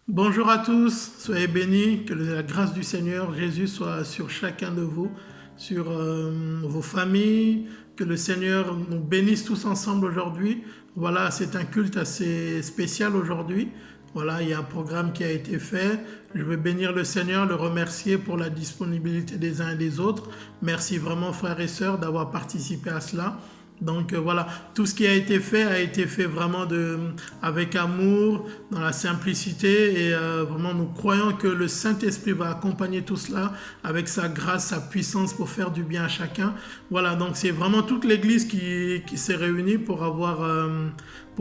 Bonjour à tous, soyez bénis, que la grâce du Seigneur Jésus soit sur chacun de vous, sur vos familles, que le Seigneur nous bénisse tous ensemble aujourd'hui. Voilà, c'est un culte assez spécial aujourd'hui. Voilà, il y a un programme qui a été fait. Je veux bénir le Seigneur, le remercier pour la disponibilité des uns et des autres. Merci vraiment frères et sœurs d'avoir participé à cela. Donc voilà, tout ce qui a été fait vraiment avec amour, dans la simplicité et vraiment nous croyons que le Saint-Esprit va accompagner tout cela avec sa grâce, sa puissance pour faire du bien à chacun. Voilà, donc c'est vraiment toute l'Église qui s'est réunie pour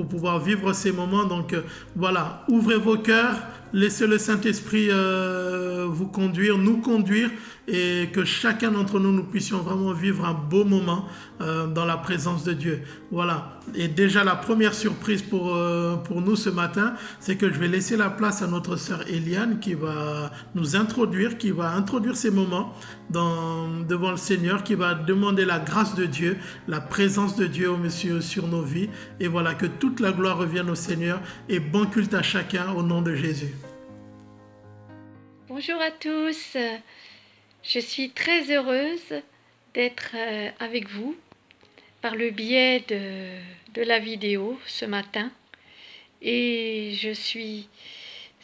pouvoir vivre ces moments. Donc voilà, ouvrez vos cœurs, laissez le Saint-Esprit vous conduire, nous conduire et que chacun d'entre nous, nous puissions vraiment vivre un beau moment dans la présence de Dieu. Voilà. Et déjà la première surprise pour nous ce matin, c'est que je vais laisser la place à notre sœur Eliane qui va nous introduire, qui va introduire ces moments devant le Seigneur, qui va demander la grâce de Dieu, la présence de Dieu, oh Monsieur, sur nos vies. Et voilà, que toute la gloire revienne au Seigneur et bon culte à chacun au nom de Jésus. Bonjour à tous, je suis très heureuse d'être avec vous par le biais de la vidéo ce matin et je suis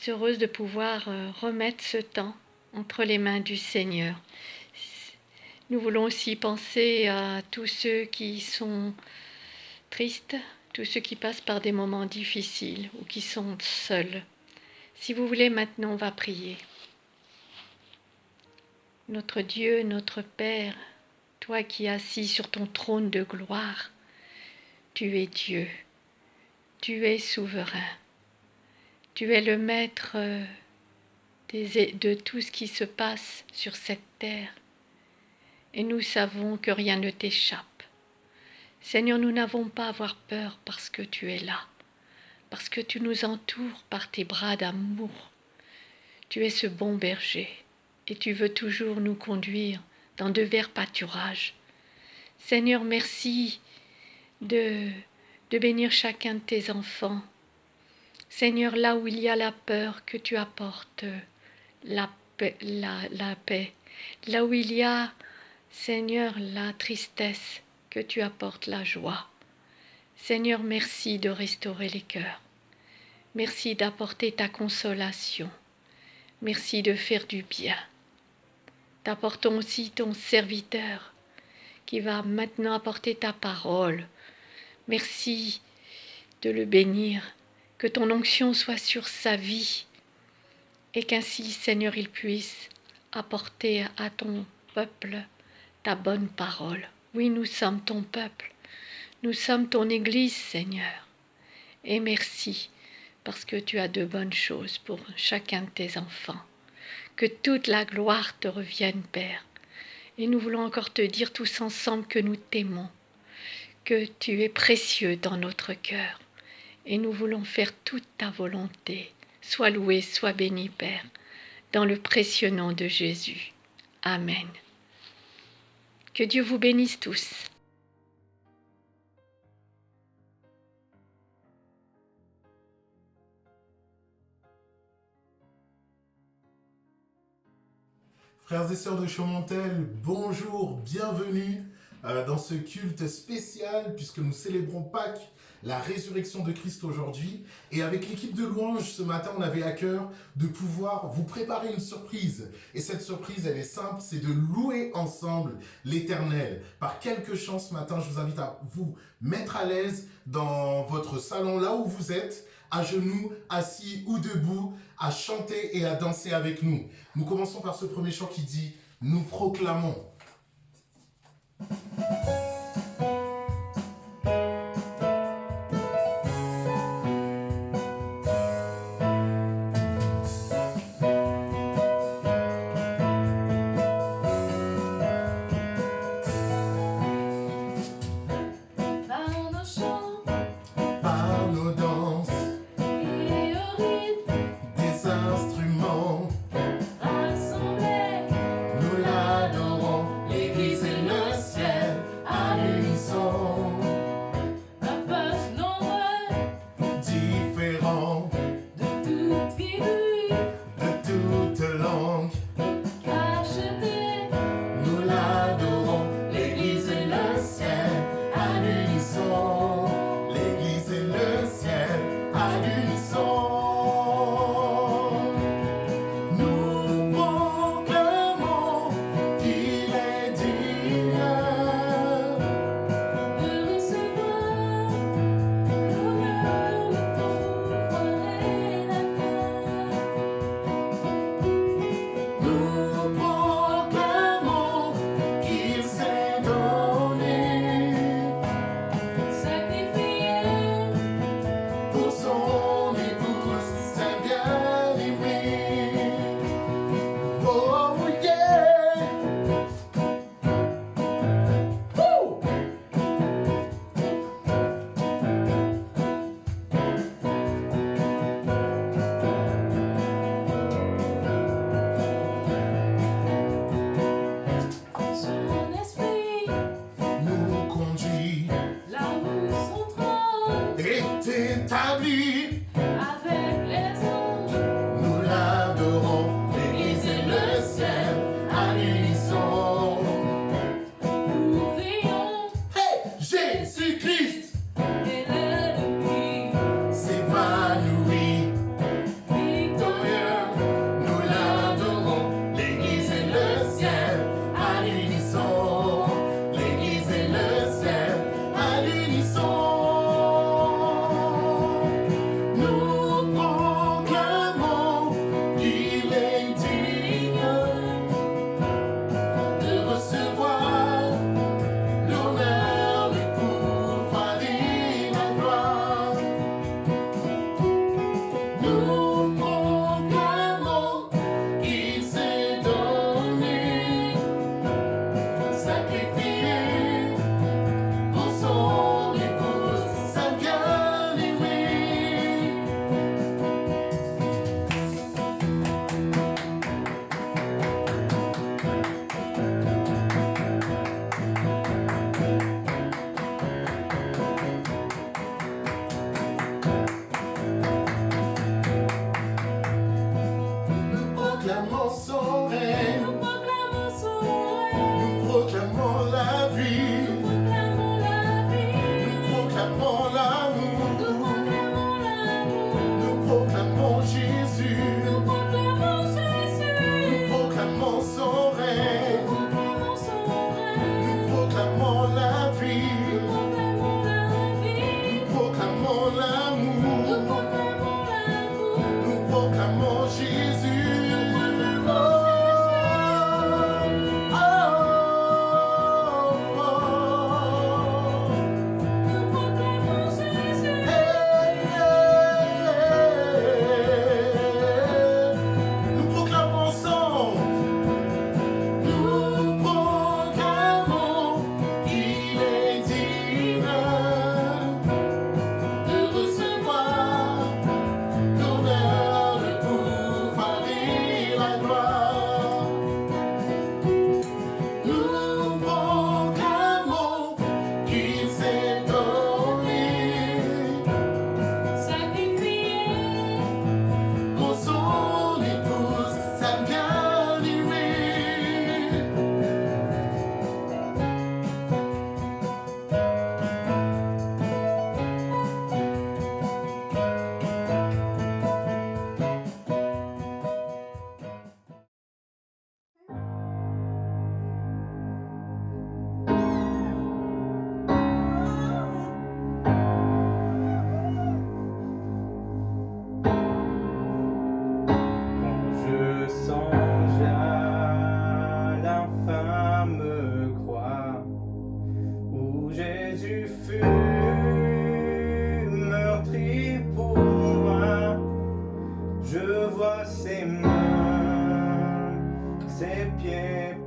heureuse de pouvoir remettre ce temps entre les mains du Seigneur. Nous voulons aussi penser à tous ceux qui sont tristes, tous ceux qui passent par des moments difficiles ou qui sont seuls. Si vous voulez, maintenant on va prier. Notre Dieu, notre Père, toi qui es assis sur ton trône de gloire, tu es Dieu, tu es souverain, tu es le maître de tout ce qui se passe sur cette terre, et nous savons que rien ne t'échappe. Seigneur, nous n'avons pas à avoir peur parce que tu es là, parce que tu nous entoures par tes bras d'amour. Tu es ce bon berger. Et tu veux toujours nous conduire dans de verts pâturages. Seigneur, merci de bénir chacun de tes enfants. Seigneur, là où il y a la peur, que tu apportes la paix. Là où il y a, Seigneur, la tristesse, que tu apportes la joie. Seigneur, merci de restaurer les cœurs. Merci d'apporter ta consolation. Merci de faire du bien. T'apportons aussi ton serviteur qui va maintenant apporter ta parole. Merci de le bénir, que ton onction soit sur sa vie et qu'ainsi, Seigneur, il puisse apporter à ton peuple ta bonne parole. Oui, nous sommes ton peuple, nous sommes ton Église, Seigneur. Et merci parce que tu as de bonnes choses pour chacun de tes enfants. Que toute la gloire te revienne, Père. Et nous voulons encore te dire tous ensemble que nous t'aimons, que tu es précieux dans notre cœur. Et nous voulons faire toute ta volonté. Sois loué, sois béni, Père, dans le précieux nom de Jésus. Amen. Que Dieu vous bénisse tous. Frères et sœurs de Chaumontel, bonjour, bienvenue dans ce culte spécial puisque nous célébrons Pâques, la résurrection de Christ aujourd'hui. Et avec l'équipe de louanges, ce matin, on avait à cœur de pouvoir vous préparer une surprise. Et cette surprise, elle est simple, c'est de louer ensemble l'Éternel. Par quelques chants ce matin, je vous invite à vous mettre à l'aise dans votre salon, là où vous êtes, à genoux, assis ou debout, à chanter et à danser avec nous. Nous commençons par ce premier chant qui dit « Nous proclamons ». Par nos danses des instruments, nous l'adorons, l'Église et le ciel.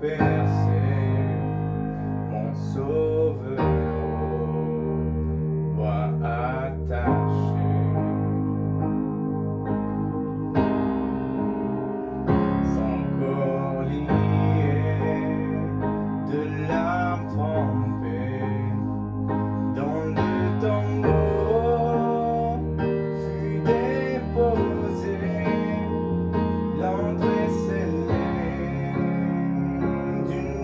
percé, mon sauveur au bois attaché. Son corps lié, de larmes trempées dans le tombeau fut déposé, l'entrée scellée d'une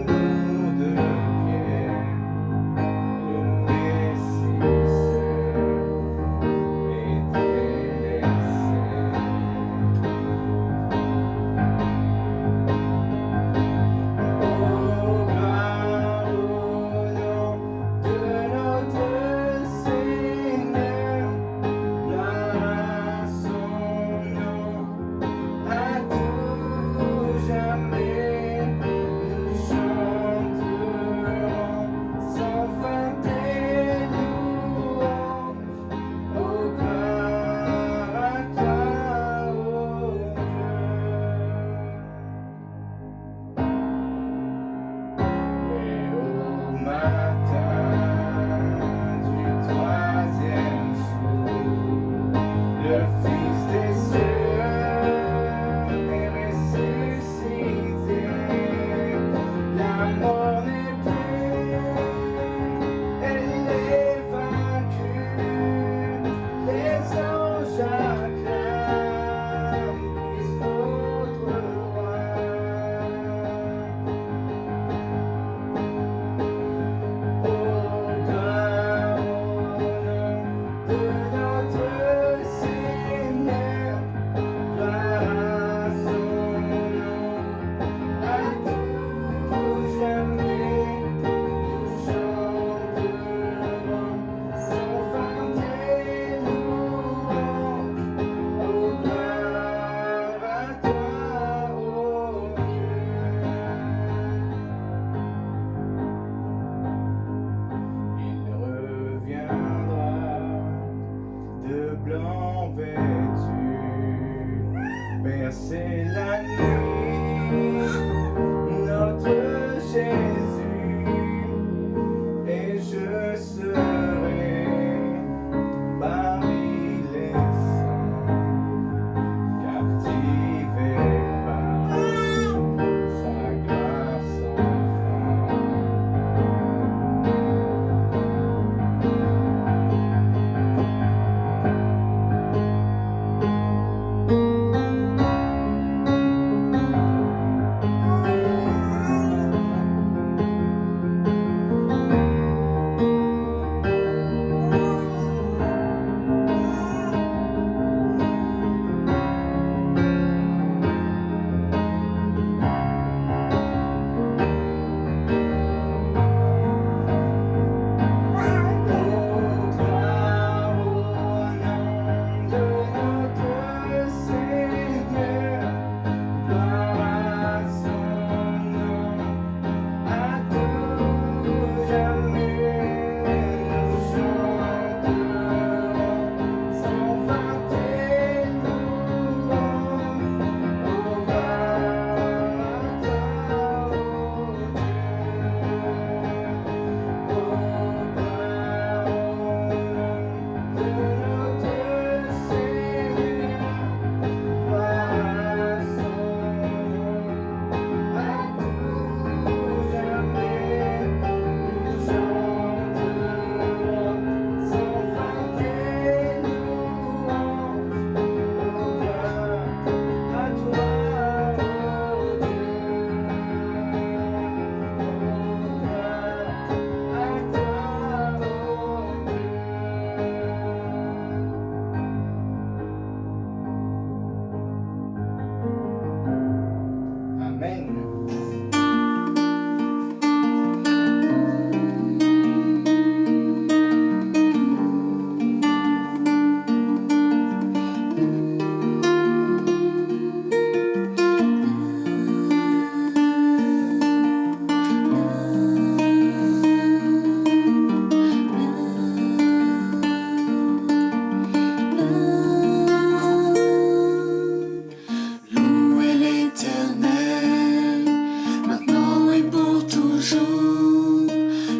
jour,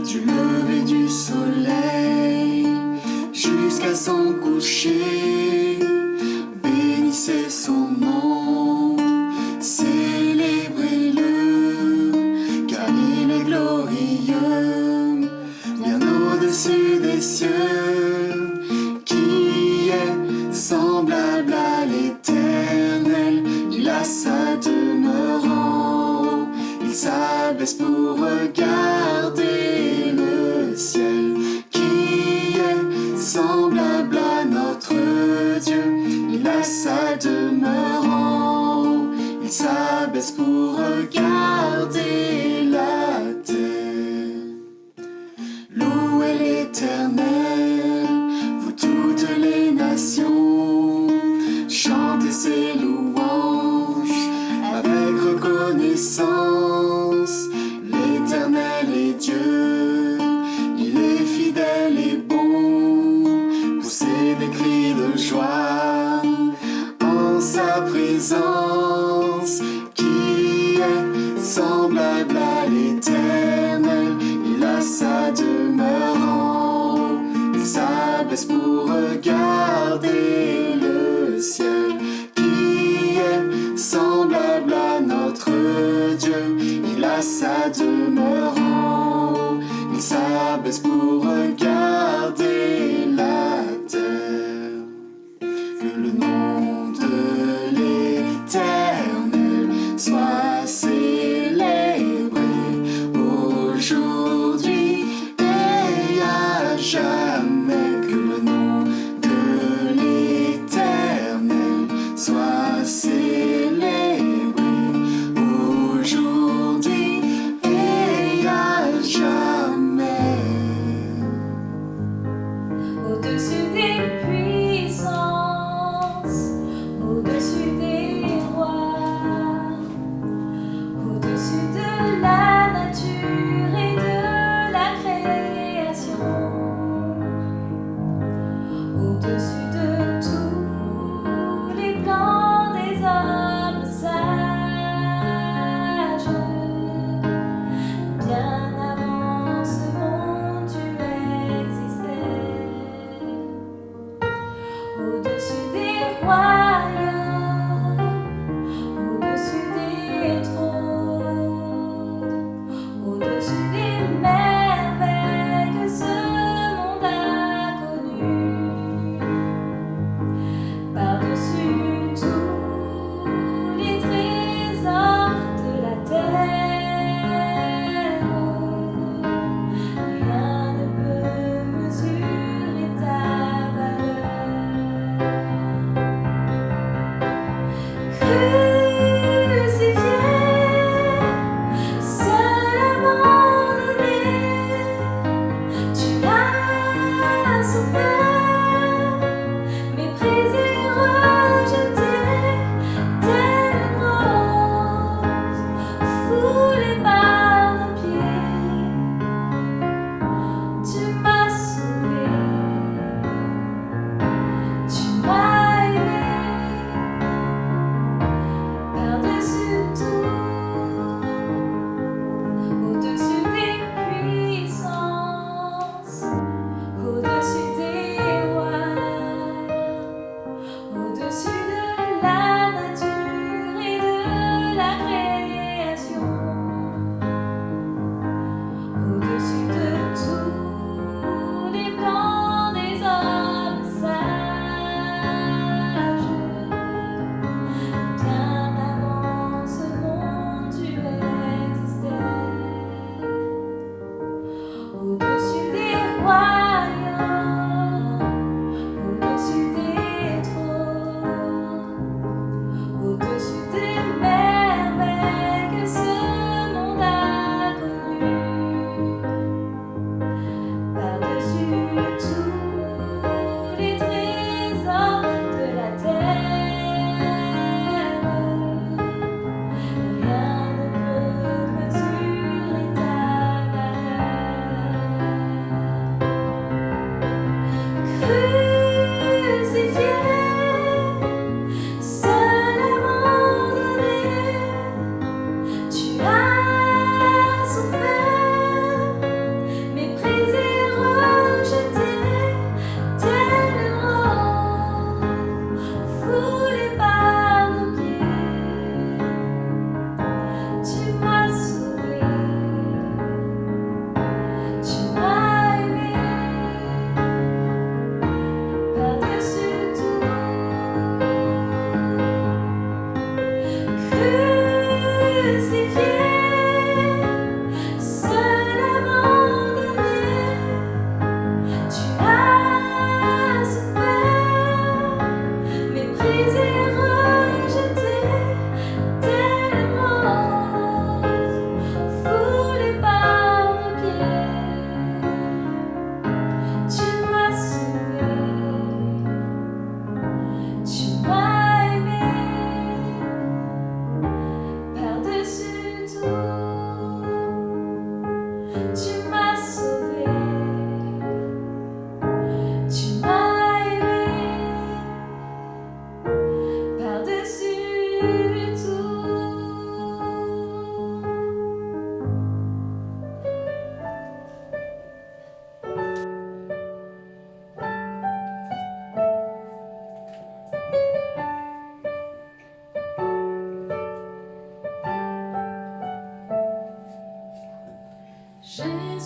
du lever du soleil jusqu'à son coucher. Bénissez son nom, célébrez-le, car il est glorieux, bien au-dessus des cieux, qui est semblable à l'Éternel. Il a sa demeure en haut, il s'abaisse pour regarder le ciel, qui est semblable à notre Dieu. Il a sa demeure en haut, il s'abaisse pour regarder la terre. Louez l'Éternel, vous toutes les nations, chantez ses louanges avec reconnaissance. L'Éternel est Dieu, il est fidèle et bon, poussez des cris de joie en sa présence, qui est semblable à l'Éternel. Il a sa demeure en haut, il s'abaisse pour regarder le ciel, qui est semblable à notre Dieu. Il a sa demeure en haut, il s'abaisse pour regarder la terre. Que le nom de l'Éternel soit célébré aujourd'hui et à jamais. Que le nom de l'Éternel soit célébré aujourd'hui et à jamais.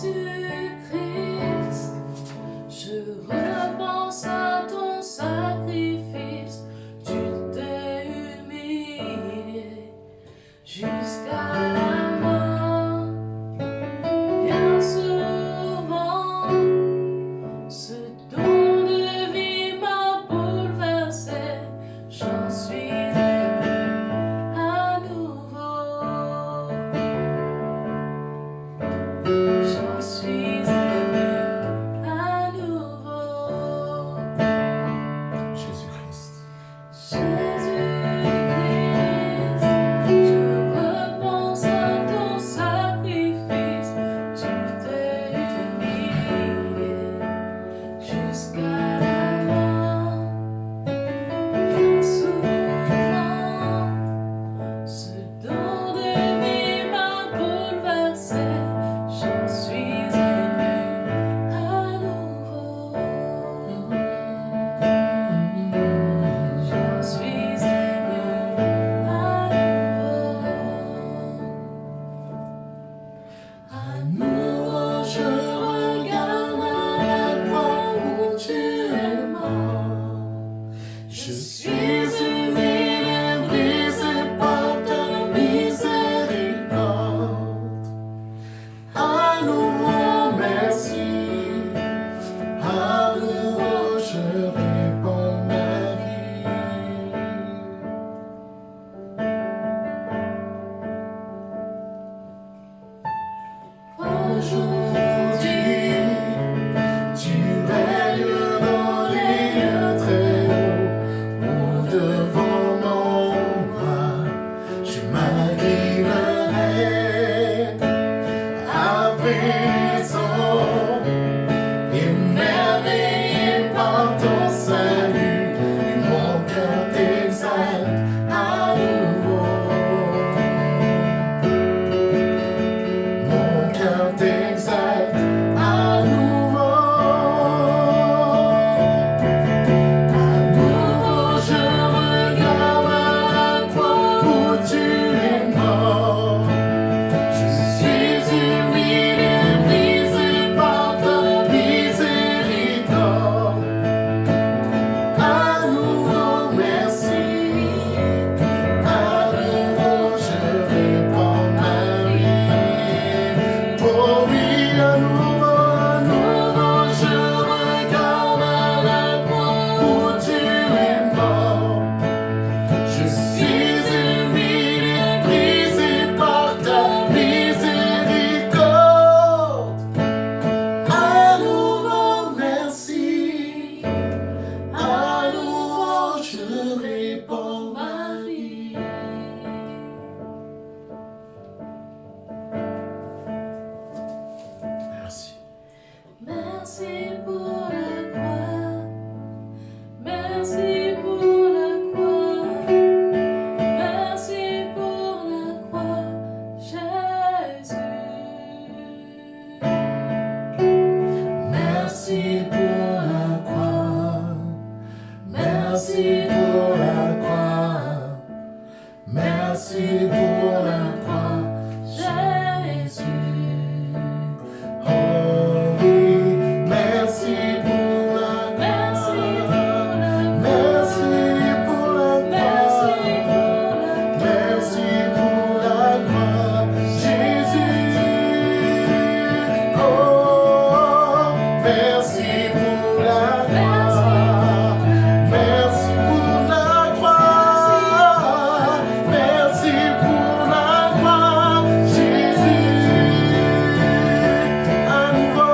Jésus-Christ, je repense à ton sacrifice. Tu t'es humilié jusqu'à la mort. Bien souvent, ce don de vie m'a bouleversé. J'en suis ému à nouveau. J'en suis ému à nouveau. Jésus-Christ. Jésus-Christ, je repense à ton sacrifice. Tu t'es humilié jusqu'à la mort. Bien souvent, ce don de vie m'a bouleversé. J'en suis ému à nouveau. J'en suis ému à nouveau. À nouveau, je regarde à la croix où tu es mort. Je suis humilié, brisé par ta miséricorde. À nouveau, merci. À nouveau, je répands ma vie. Aujourd'hui, tu règnes dans les lieux très hauts. Au-devant mon roi, je m'inclinerai. À présent, émerveillé par ton salut, et mon cœur t'exalte à nouveau. Mon cœur t'exalte à nouveau. À nouveau, je regarde à la croix où tu es mort. Je suis humilié, brisé par ta miséricorde. À nouveau, merci. À nouveau, je répands ma vie. Oh oui, à nouveau, je regarde à la croix où tu es mort. Je suis humilié, brisé par ta miséricorde. À nouveau, merci. À nouveau, je répands ma vie. Merci. Merci pour la croix. Merci pour la croix. Merci pour la croix, Jésus. Merci pour la croix. Merci pour la croix. Merci pour la croix, Jésus. Oh oui, merci pour la croix. Merci pour la croix. Merci pour la croix, Jésus. Oh, merci pour la croix. Merci pour la croix. Merci pour la croix, Jésus. À nouveau,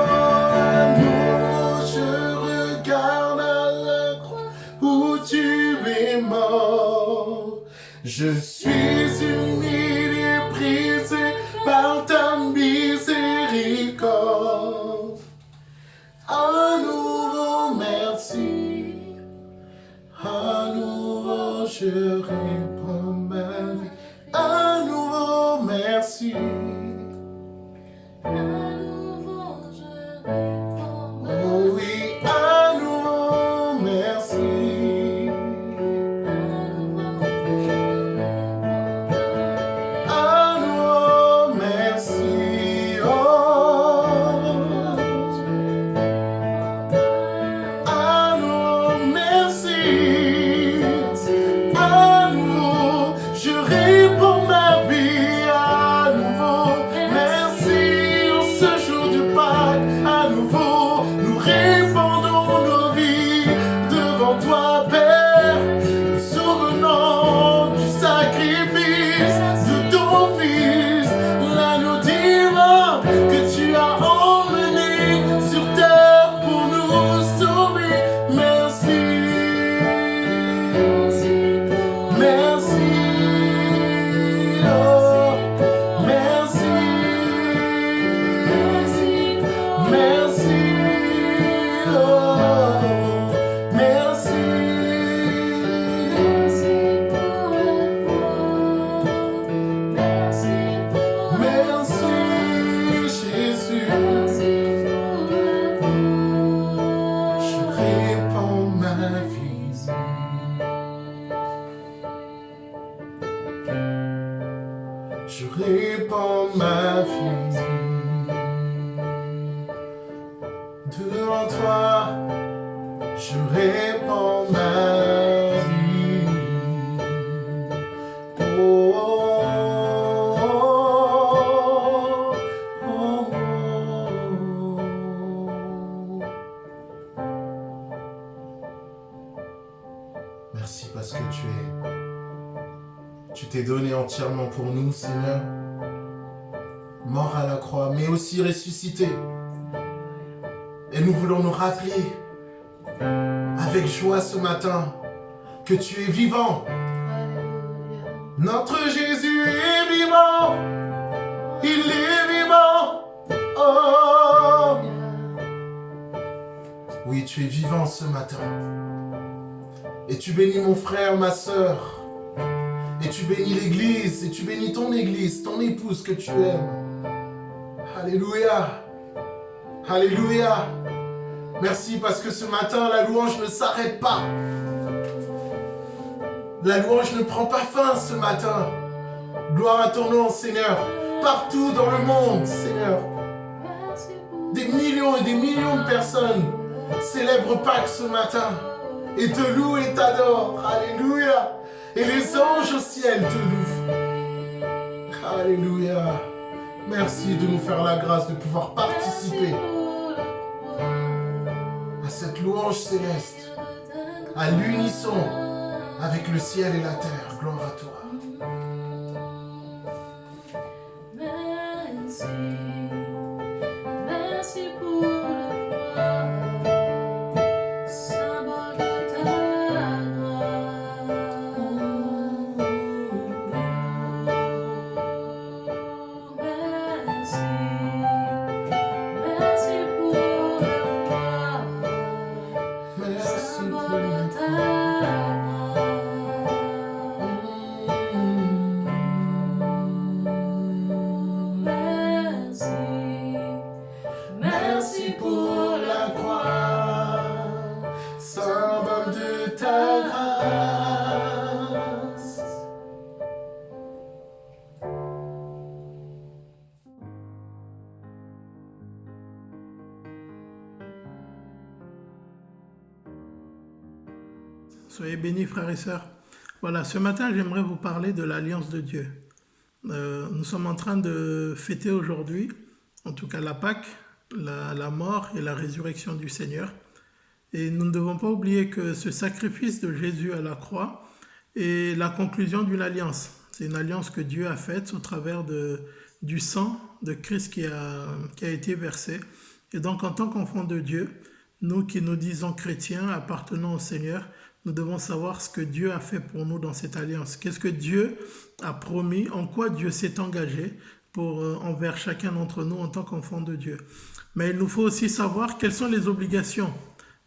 je regarde à la croix où tu es mort. Je suis humilié, brisé par ta miséricorde. À nouveau, merci. À nouveau, je répands ma vie. À nouveau, merci. À nouveau, je répands ma vie. Oh oui, à nouveau, merci. À nouveau, je répands ma vie. À nouveau, merci. Oh, que tu as emmené sur terre pour nous sauver. Merci, merci, oh, merci, merci, oh, merci, merci, Jésus. Je répands ma vie. Je répands ma vie. Devant toi, je répands ma vie. Oh, oh, oh, oh, oh. Merci parce que tu t'es donné entièrement pour nous, Seigneur. Mort à la croix, mais aussi ressuscité. Et nous voulons nous rappeler avec joie ce matin que tu es vivant. Notre Jésus est vivant. Il est vivant. Oh. Oui, tu es vivant ce matin. Et tu bénis mon frère, ma sœur. Et tu bénis l'église. Et tu bénis ton église, ton épouse que tu aimes. Alléluia. Alléluia. Merci parce que ce matin, la louange ne s'arrête pas. La louange ne prend pas fin ce matin. Gloire à ton nom, Seigneur. Partout dans le monde, Seigneur. Des millions et des millions de personnes célèbrent Pâques ce matin et te louent et t'adorent. Alléluia. Et les anges au ciel te louent. Alléluia. Merci de nous faire la grâce de pouvoir participer à cette louange céleste, à l'unisson avec le ciel et la terre. Gloire à toi. Merci, merci pour le roi, symbole de ta grâce. Merci, merci pour le roi, Merci symbole pour de ta grâce. Merci pour la croix, symbole de ta grâce. Soyez bénis, frères et sœurs. Voilà, ce matin, j'aimerais vous parler de l'alliance de Dieu. Nous sommes en train de fêter aujourd'hui, en tout cas la Pâque, la mort et la résurrection du Seigneur. Et nous ne devons pas oublier que ce sacrifice de Jésus à la croix est la conclusion d'une alliance. C'est une alliance que Dieu a faite au travers du sang de Christ qui a été versé. Et donc, en tant qu'enfants de Dieu, nous qui nous disons chrétiens, appartenant au Seigneur, nous devons savoir ce que Dieu a fait pour nous dans cette alliance. Qu'est-ce que Dieu a promis, en quoi Dieu s'est engagé envers chacun d'entre nous en tant qu'enfants de Dieu. Mais il nous faut aussi savoir quelles sont les obligations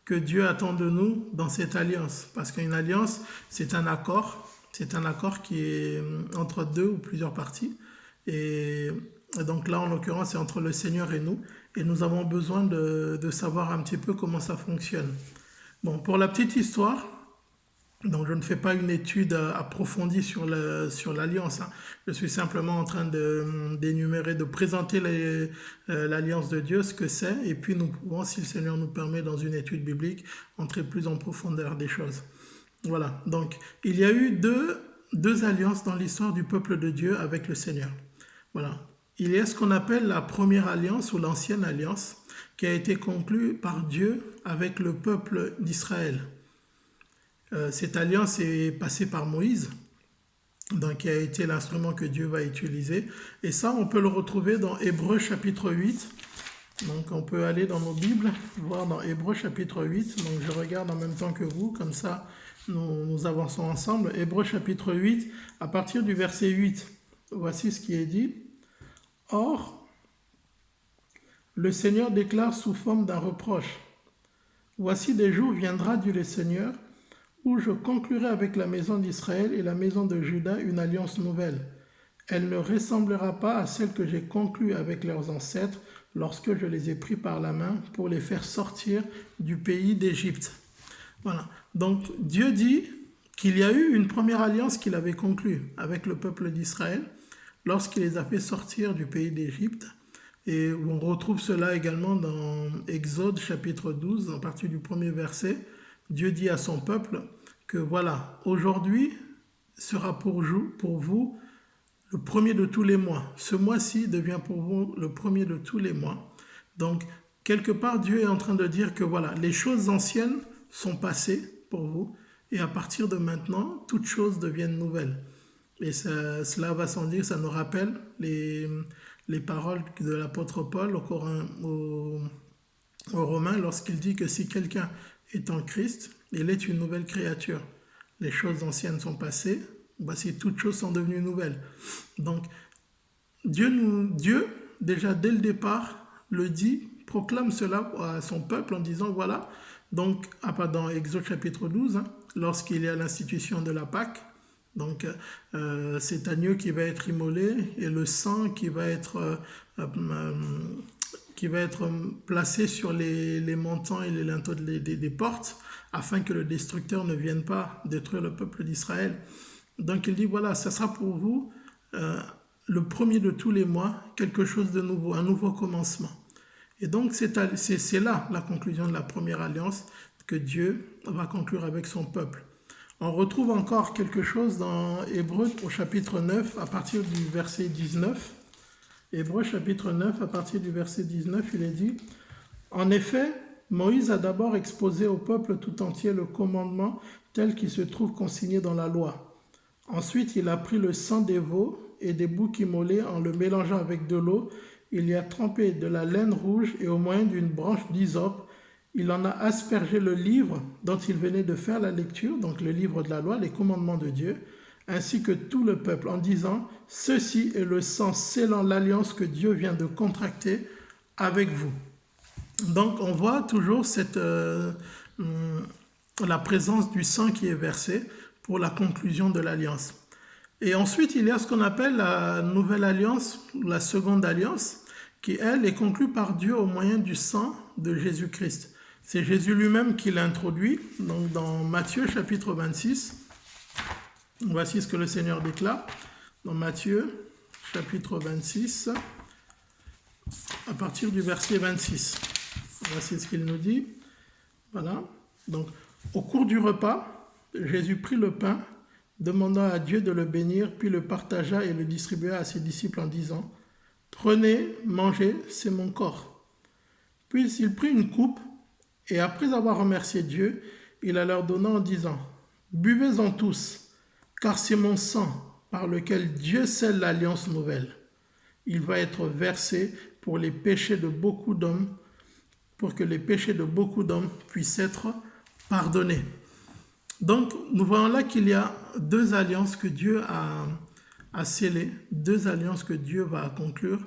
que Dieu attend de nous dans cette alliance. Parce qu'une alliance, c'est un accord qui est entre deux ou plusieurs parties. Et donc là, en l'occurrence, c'est entre le Seigneur et nous. Et nous avons besoin de savoir un petit peu comment ça fonctionne. Bon, pour la petite histoire, donc je ne fais pas une étude approfondie sur l'alliance. Je suis simplement en train d'énumérer, de présenter l'alliance de Dieu, ce que c'est. Et puis nous pouvons, si le Seigneur nous permet, dans une étude biblique, entrer plus en profondeur des choses. Voilà, donc il y a eu deux alliances dans l'histoire du peuple de Dieu avec le Seigneur. Voilà. Il y a ce qu'on appelle la première alliance ou l'ancienne alliance qui a été conclue par Dieu avec le peuple d'Israël. Cette alliance est passée par Moïse donc qui a été l'instrument que Dieu va utiliser. Et ça, on peut le retrouver dans Hébreux chapitre 8. Donc on peut aller dans nos Bibles, voir dans Hébreux chapitre 8. Donc je regarde en même temps que vous, comme ça nous avançons ensemble. Hébreux chapitre 8, à partir du verset 8, voici ce qui est dit. Or, le Seigneur déclare sous forme d'un reproche. Voici des jours viendra, dit le Seigneur, où je conclurai avec la maison d'Israël et la maison de Juda une alliance nouvelle. Elle ne ressemblera pas à celle que j'ai conclue avec leurs ancêtres lorsque je les ai pris par la main pour les faire sortir du pays d'Égypte. Voilà. Donc Dieu dit qu'il y a eu une première alliance qu'il avait conclue avec le peuple d'Israël lorsqu'il les a fait sortir du pays d'Égypte. Et on retrouve cela également dans Exode chapitre 12, à partir du premier verset. Dieu dit à son peuple que voilà, aujourd'hui sera pour vous le premier de tous les mois. Ce mois-ci devient pour vous le premier de tous les mois. Donc, quelque part, Dieu est en train de dire que voilà, les choses anciennes sont passées pour vous et à partir de maintenant, toutes choses deviennent nouvelles. Et cela va sans dire, ça nous rappelle les paroles de l'apôtre Paul aux Romains lorsqu'il dit que si quelqu'un est en Christ, il est une nouvelle créature. Les choses anciennes sont passées, voici toutes choses sont devenues nouvelles. Donc Dieu, déjà dès le départ, le dit, proclame cela à son peuple en disant voilà, donc dans Exode chapitre 12, lorsqu'il y a l'institution de la Pâque, donc cet agneau qui va être immolé et le sang qui va être placé sur les montants et les linteaux des portes afin que le destructeur ne vienne pas détruire le peuple d'Israël. Donc il dit voilà, ça sera pour vous le premier de tous les mois, quelque chose de nouveau, un nouveau commencement. Et donc c'est là la conclusion de la première alliance que Dieu va conclure avec son peuple. On retrouve encore quelque chose dans Hébreux au chapitre 9 à partir du verset 19. Hébreux chapitre 9 à partir du verset 19, il est dit « En effet, Moïse a d'abord exposé au peuple tout entier le commandement tel qu'il se trouve consigné dans la loi. Ensuite, il a pris le sang des veaux et des boucs immolés en le mélangeant avec de l'eau. Il y a trempé de la laine rouge et au moyen d'une branche d'hysope, il en a aspergé le livre dont il venait de faire la lecture, donc le livre de la loi, les commandements de Dieu, ainsi que tout le peuple, en disant « Ceci est le sang scellant l'alliance que Dieu vient de contracter avec vous. » Donc on voit toujours la présence du sang qui est versé pour la conclusion de l'alliance. Et ensuite, il y a ce qu'on appelle la nouvelle alliance, la seconde alliance, qui, elle, est conclue par Dieu au moyen du sang de Jésus-Christ. C'est Jésus lui-même qui l'introduit, donc dans Matthieu chapitre 26. Voici ce que le Seigneur déclare dans Matthieu chapitre 26, à partir du verset 26. Voici ce qu'il nous dit. Voilà. Donc, au cours du repas, Jésus prit le pain, demanda à Dieu de le bénir, puis le partagea et le distribua à ses disciples en disant « Prenez, mangez, c'est mon corps. » Puis il prit une coupe, et après avoir remercié Dieu, il la leur donna en disant « Buvez-en tous, car c'est mon sang par lequel Dieu scelle l'alliance nouvelle. Il va être versé pour les péchés de beaucoup d'hommes, pour que les péchés de beaucoup d'hommes puissent être pardonnés. » Donc, nous voyons là qu'il y a deux alliances que Dieu a scellées, deux alliances que Dieu va conclure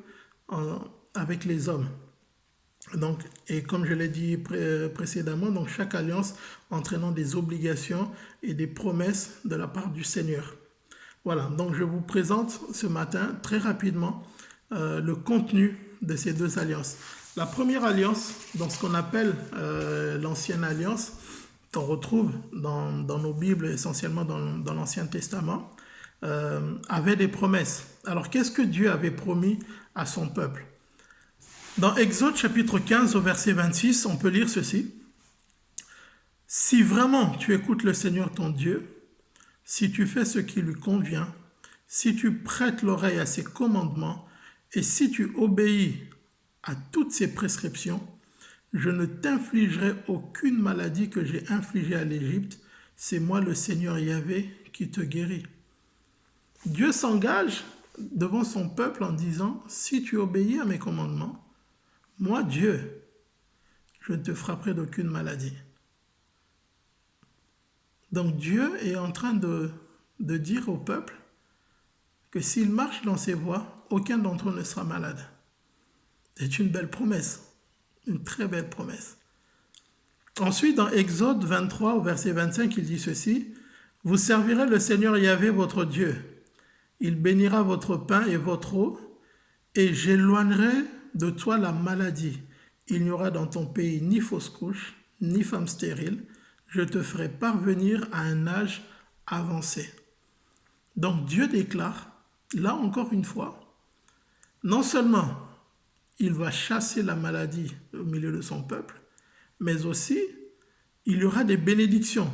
avec les hommes. Donc, et comme je l'ai dit précédemment, donc chaque alliance entraînant des obligations et des promesses de la part du Seigneur. Voilà, donc je vous présente ce matin très rapidement le contenu de ces deux alliances. La première alliance, dans ce qu'on appelle l'ancienne alliance, qu'on retrouve dans nos Bibles, essentiellement dans l'Ancien Testament, avait des promesses. Alors, qu'est-ce que Dieu avait promis à son peuple? Dans Exode chapitre 15 au verset 26, on peut lire ceci. « Si vraiment tu écoutes le Seigneur ton Dieu, si tu fais ce qui lui convient, si tu prêtes l'oreille à ses commandements et si tu obéis à toutes ses prescriptions, je ne t'infligerai aucune maladie que j'ai infligée à l'Égypte. C'est moi le Seigneur Yahvé qui te guérit. » Dieu s'engage devant son peuple en disant, si tu obéis à mes commandements, moi, Dieu, je ne te frapperai d'aucune maladie. Donc Dieu est en train de dire au peuple que s'il marche dans ses voies, aucun d'entre eux ne sera malade. C'est une belle promesse, une très belle promesse. Ensuite, dans Exode 23, au verset 25, il dit ceci, « Vous servirez le Seigneur Yahvé, votre Dieu. Il bénira votre pain et votre eau, et j'éloignerai de toi la maladie. Il n'y aura dans ton pays ni fausse couche, ni femme stérile. Je te ferai parvenir à un âge avancé. » Donc Dieu déclare, là encore une fois, non seulement il va chasser la maladie au milieu de son peuple, mais aussi il y aura des bénédictions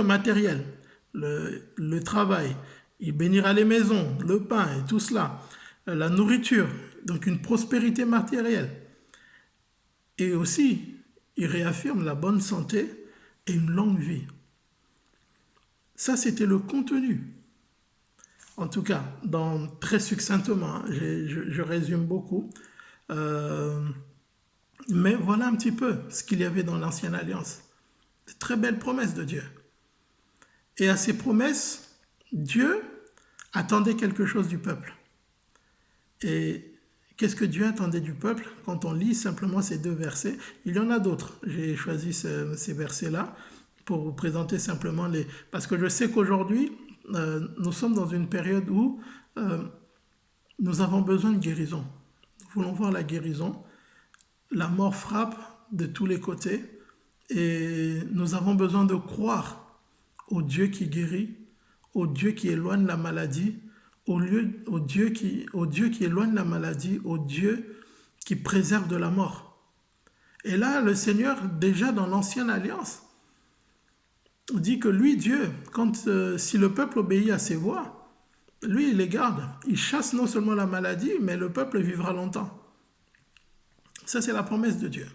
matérielles, le travail, il bénira les maisons, le pain et tout cela, la nourriture, donc une prospérité matérielle. Et aussi, il réaffirme la bonne santé et une longue vie. Ça, c'était le contenu. En tout cas, très succinctement, je résume beaucoup. Mais voilà un petit peu ce qu'il y avait dans l'Ancienne Alliance. De très belles promesses de Dieu. Et à ces promesses, Dieu attendait quelque chose du peuple. Et qu'est-ce que Dieu attendait du peuple? Quand on lit simplement ces deux versets, il y en a d'autres. J'ai choisi ces versets-là pour vous présenter simplement les... Parce que je sais qu'aujourd'hui, nous sommes dans une période où nous avons besoin de guérison. Nous voulons voir la guérison. La mort frappe de tous les côtés et nous avons besoin de croire au Dieu qui guérit, au Dieu qui éloigne la maladie, au Dieu qui éloigne la maladie, au Dieu qui préserve de la mort. Et là, le Seigneur, déjà dans l'Ancienne Alliance, dit que lui, Dieu, si le peuple obéit à ses voies, lui, il les garde. Il chasse non seulement la maladie, mais le peuple vivra longtemps. Ça, c'est la promesse de Dieu.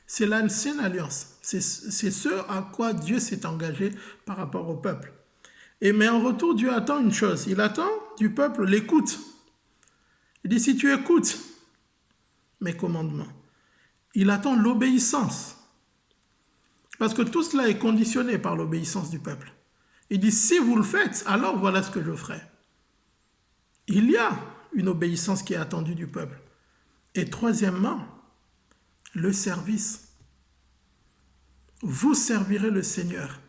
C'est l'Ancienne Alliance. C'est ce à quoi Dieu s'est engagé par rapport au peuple. Mais en retour, Dieu attend une chose. Il attend du peuple l'écoute. Il dit, si tu écoutes mes commandements, il attend l'obéissance. Parce que tout cela est conditionné par l'obéissance du peuple. Il dit, si vous le faites, alors voilà ce que je ferai. Il y a une obéissance qui est attendue du peuple. Et troisièmement, le service. Vous servirez le Seigneur,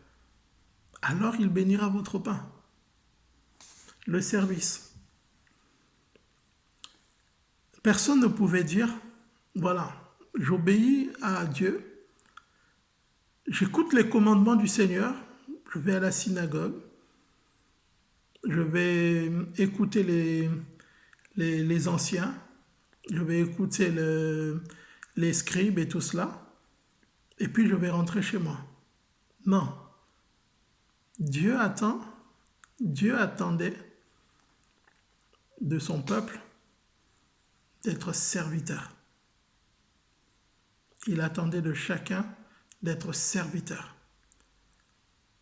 alors il bénira votre pain. Le service. Personne ne pouvait dire, voilà, j'obéis à Dieu, j'écoute les commandements du Seigneur, je vais à la synagogue, je vais écouter les anciens, je vais écouter les scribes et tout cela, et puis je vais rentrer chez moi. Non. Dieu attendait de son peuple d'être serviteur. Il attendait de chacun d'être serviteur.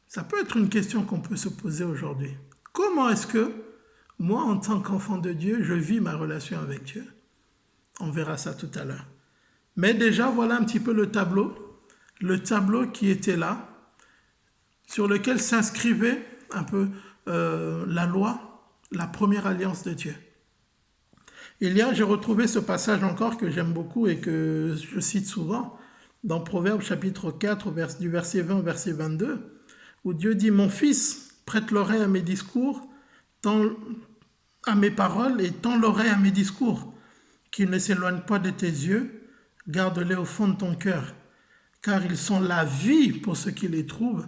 Ça peut être une question qu'on peut se poser aujourd'hui. Comment est-ce que moi, en tant qu'enfant de Dieu, je vis ma relation avec Dieu? On verra ça tout à l'heure. Mais déjà, voilà un petit peu le tableau qui était là, sur lequel s'inscrivait un peu la loi, la première alliance de Dieu. J'ai retrouvé ce passage encore que j'aime beaucoup et que je cite souvent, dans Proverbes chapitre 4, du verset 20 au verset 22, où Dieu dit « Mon fils, prête l'oreille à mes discours, à mes paroles et tends l'oreille à mes discours, qu'ils ne s'éloignent pas de tes yeux, garde-les au fond de ton cœur, car ils sont la vie pour ceux qui les trouvent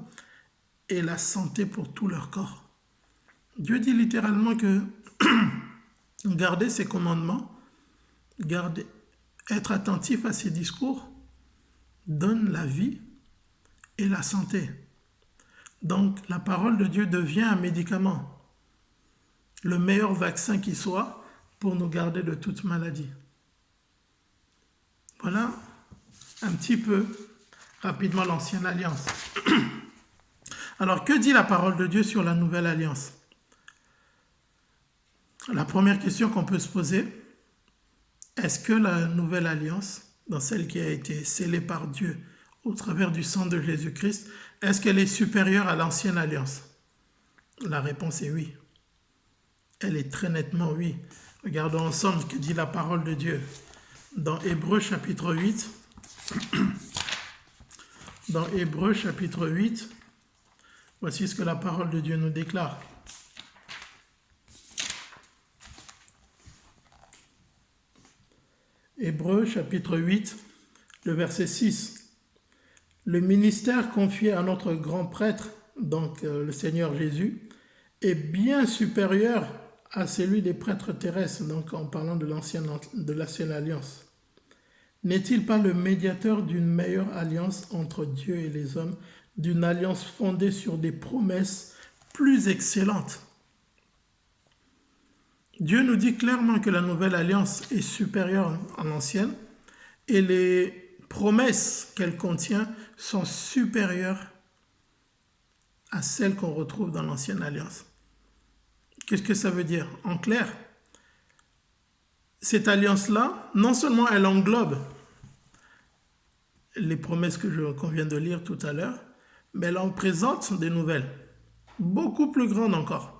et la santé pour tout leur corps. » Dieu dit littéralement que garder ses commandements, être attentif à ses discours, donne la vie et la santé. Donc la parole de Dieu devient un médicament, le meilleur vaccin qui soit pour nous garder de toute maladie. Voilà un petit peu rapidement l'Ancienne Alliance. Alors que dit la parole de Dieu sur la Nouvelle Alliance? La première question qu'on peut se poser, est-ce que la nouvelle alliance, dans celle qui a été scellée par Dieu au travers du sang de Jésus-Christ, est-ce qu'elle est supérieure à l'ancienne alliance? La réponse est oui. Elle est très nettement oui. Regardons ensemble ce que dit la parole de Dieu. Dans Hébreux chapitre 8, dans Hébreux chapitre 8, voici ce que la parole de Dieu nous déclare. Hébreux chapitre 8, le verset 6. Le ministère confié à notre grand prêtre, donc le Seigneur Jésus, est bien supérieur à celui des prêtres terrestres, donc en parlant de l'ancienne alliance. N'est-il pas le médiateur d'une meilleure alliance entre Dieu et les hommes, d'une alliance fondée sur des promesses plus excellentes? Dieu nous dit clairement que la nouvelle alliance est supérieure à l'ancienne et les promesses qu'elle contient sont supérieures à celles qu'on retrouve dans l'ancienne alliance. Qu'est-ce que ça veut dire? En clair, cette alliance-là, non seulement elle englobe les promesses qu'on vient de lire tout à l'heure, mais elle en présente des nouvelles, beaucoup plus grandes encore.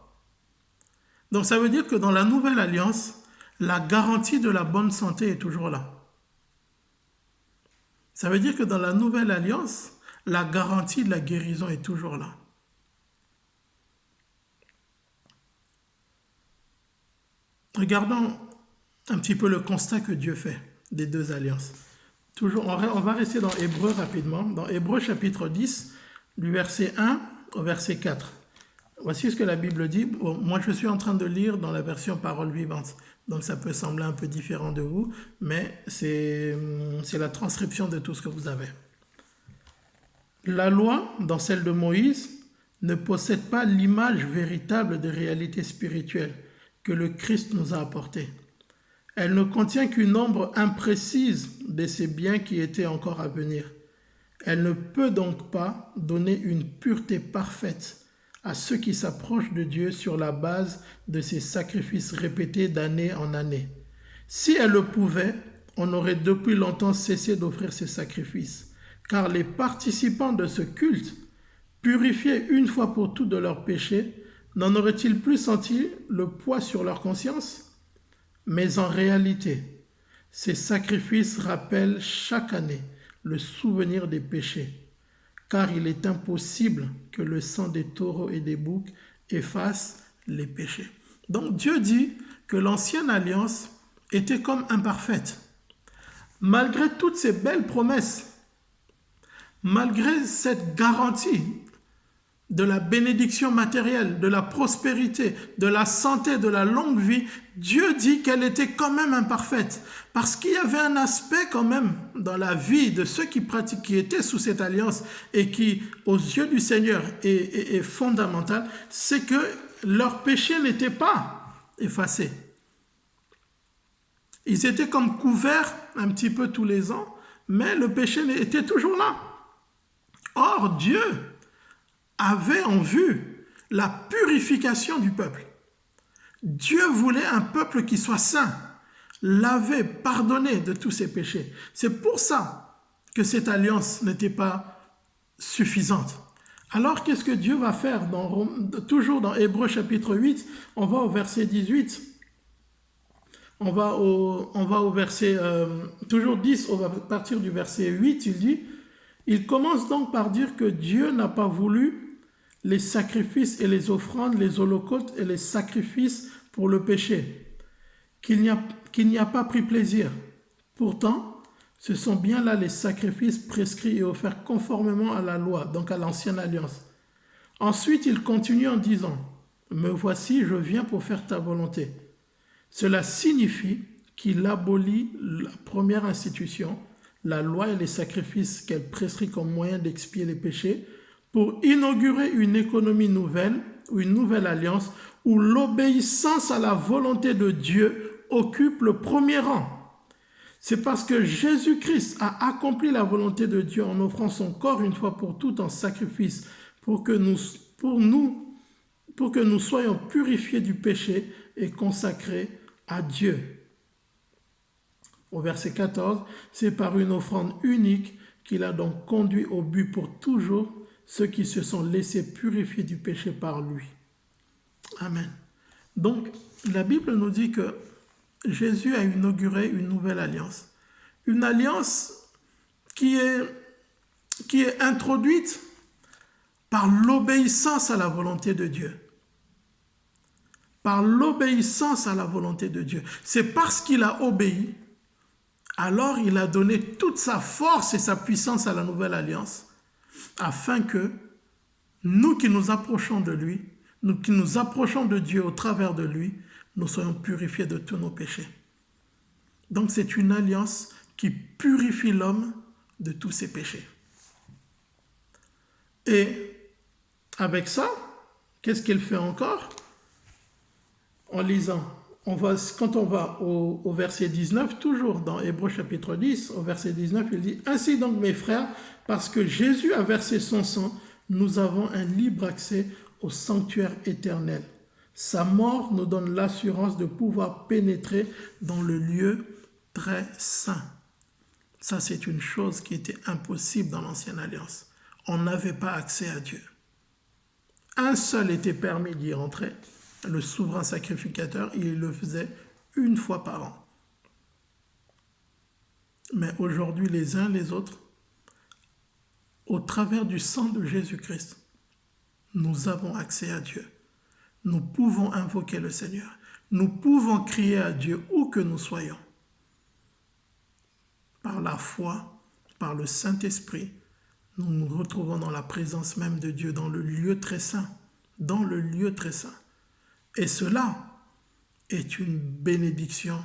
Donc ça veut dire que dans la nouvelle alliance, la garantie de la bonne santé est toujours là. Ça veut dire que dans la nouvelle alliance, la garantie de la guérison est toujours là. Regardons un petit peu le constat que Dieu fait des deux alliances. Toujours, on va rester dans Hébreux rapidement, dans Hébreux chapitre 10, du verset 1 au verset 4. Voici ce que la Bible dit. Bon, moi, je suis en train de lire dans la version Parole vivante, donc ça peut sembler un peu différent de vous, mais c'est la transcription de tout ce que vous avez. La loi, dans celle de Moïse, ne possède pas l'image véritable des réalités spirituelles que le Christ nous a apportées. Elle ne contient qu'une nombre imprécise de ces biens qui étaient encore à venir. Elle ne peut donc pas donner une pureté parfaite à ceux qui s'approchent de Dieu sur la base de ces sacrifices répétés d'année en année. Si elle le pouvait, on aurait depuis longtemps cessé d'offrir ces sacrifices, car les participants de ce culte, purifiés une fois pour toutes de leurs péchés, n'en auraient-ils plus senti le poids sur leur conscience? Mais en réalité, ces sacrifices rappellent chaque année le souvenir des péchés, car il est impossible que le sang des taureaux et des boucs efface les péchés. Donc Dieu dit que l'ancienne alliance était comme imparfaite. Malgré toutes ces belles promesses, malgré cette garantie de la bénédiction matérielle, de la prospérité, de la santé, de la longue vie, Dieu dit qu'elle était quand même imparfaite. Parce qu'il y avait un aspect quand même dans la vie de ceux qui étaient sous cette alliance et qui, aux yeux du Seigneur, est fondamental, c'est que leur péché n'était pas effacé. Ils étaient comme couverts un petit peu tous les ans, mais le péché était toujours là. Or, Dieu avait en vue la purification du peuple. Dieu voulait un peuple qui soit saint, lavé, pardonné de tous ses péchés. C'est pour ça que cette alliance n'était pas suffisante. Alors, qu'est-ce que Dieu va faire? Toujours dans Hébreux chapitre 8, on va au verset 18. On va au verset, toujours 10, on va partir du verset 8, il dit, il commence donc par dire que Dieu n'a pas voulu les sacrifices et les offrandes, les holocaustes et les sacrifices pour le péché, qu'il n'y a pas pris plaisir. Pourtant, ce sont bien là les sacrifices prescrits et offerts conformément à la loi, donc à l'ancienne alliance. Ensuite, il continue en disant, « Me voici, je viens pour faire ta volonté. » Cela signifie qu'il abolit la première institution, la loi et les sacrifices qu'elle prescrit comme moyen d'expier les péchés, pour inaugurer une économie nouvelle, ou une nouvelle alliance, où l'obéissance à la volonté de Dieu occupe le premier rang. C'est parce que Jésus-Christ a accompli la volonté de Dieu en offrant son corps une fois pour toutes en sacrifice, pour que nous soyons purifiés du péché et consacrés à Dieu. Au verset 14, c'est par une offrande unique qu'il a donc conduit au but pour toujours ceux qui se sont laissés purifier du péché par lui. Amen. Donc, la Bible nous dit que Jésus a inauguré une nouvelle alliance. Une alliance qui est introduite par l'obéissance à la volonté de Dieu. Par l'obéissance à la volonté de Dieu. C'est parce qu'il a obéi, alors il a donné toute sa force et sa puissance à la nouvelle alliance, afin que nous qui nous approchons de lui, nous qui nous approchons de Dieu au travers de lui, nous soyons purifiés de tous nos péchés. Donc c'est une alliance qui purifie l'homme de tous ses péchés. Et avec ça, qu'est-ce qu'il fait encore? En lisant, quand on va au verset 19, toujours dans Hébreux chapitre 10, au verset 19, il dit « Ainsi donc mes frères, parce que Jésus a versé son sang, nous avons un libre accès au sanctuaire éternel. Sa mort nous donne l'assurance de pouvoir pénétrer dans le lieu très saint. » Ça, c'est une chose qui était impossible dans l'Ancienne Alliance. On n'avait pas accès à Dieu. Un seul était permis d'y rentrer, le souverain sacrificateur, il le faisait une fois par an. Mais aujourd'hui, les uns les autres, au travers du sang de Jésus-Christ, nous avons accès à Dieu. Nous pouvons invoquer le Seigneur. Nous pouvons crier à Dieu où que nous soyons. Par la foi, par le Saint-Esprit, nous nous retrouvons dans la présence même de Dieu, dans le lieu très saint. Dans le lieu très saint. Et cela est une bénédiction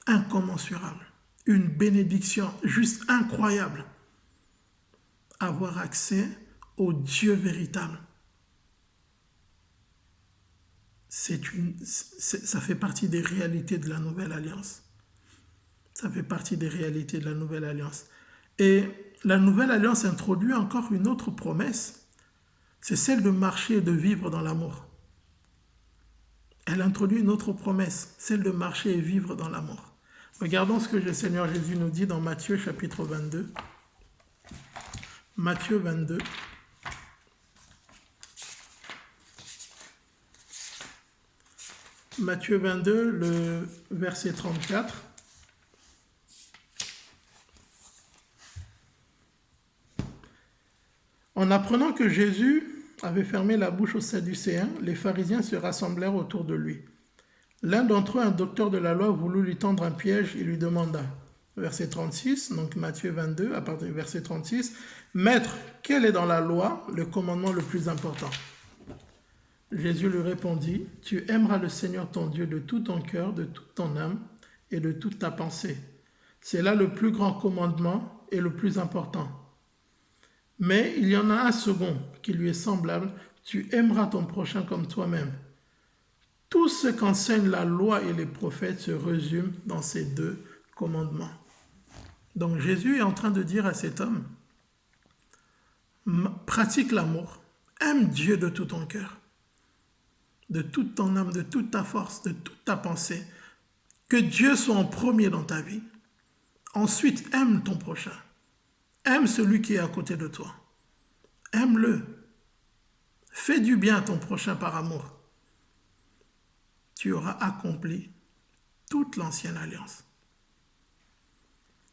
incommensurable. Une bénédiction juste incroyable. Avoir accès au Dieu véritable. Ça fait partie des réalités de la Nouvelle Alliance. Ça fait partie des réalités de la Nouvelle Alliance. Et la Nouvelle Alliance introduit encore une autre promesse. C'est celle de marcher et de vivre dans l'amour. Elle introduit une autre promesse, celle de marcher et vivre dans l'amour. Regardons ce que le Seigneur Jésus nous dit dans Matthieu chapitre 22. Matthieu 22. Matthieu 22, le verset 34. En apprenant que Jésus avait fermé la bouche aux Sadducéens, les pharisiens se rassemblèrent autour de lui. L'un d'entre eux, un docteur de la loi, voulut lui tendre un piège et lui demanda, verset 36, donc Matthieu 22, à partir du verset 36, « Maître, quel est dans la loi le commandement le plus important ?» Jésus lui répondit, « Tu aimeras le Seigneur ton Dieu de tout ton cœur, de toute ton âme et de toute ta pensée. C'est là le plus grand commandement et le plus important. Mais il y en a un second qui lui est semblable, tu aimeras ton prochain comme toi-même. Tout ce qu'enseigne la loi et les prophètes se résume dans ces deux commandements. » Donc Jésus est en train de dire à cet homme, pratique l'amour, aime Dieu de tout ton cœur, de toute ton âme, de toute ta force, de toute ta pensée, que Dieu soit en premier dans ta vie. Ensuite, aime ton prochain. Aime celui qui est à côté de toi. Aime-le. Fais du bien à ton prochain par amour. Tu auras accompli toute l'ancienne alliance.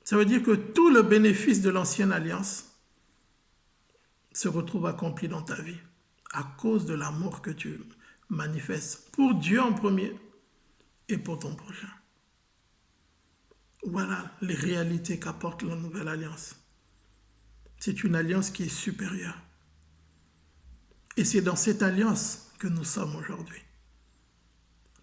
Ça veut dire que tout le bénéfice de l'ancienne alliance se retrouve accompli dans ta vie à cause de l'amour que tu manifestes pour Dieu en premier et pour ton prochain. Voilà les réalités qu'apporte la nouvelle alliance. C'est une alliance qui est supérieure. Et c'est dans cette alliance que nous sommes aujourd'hui.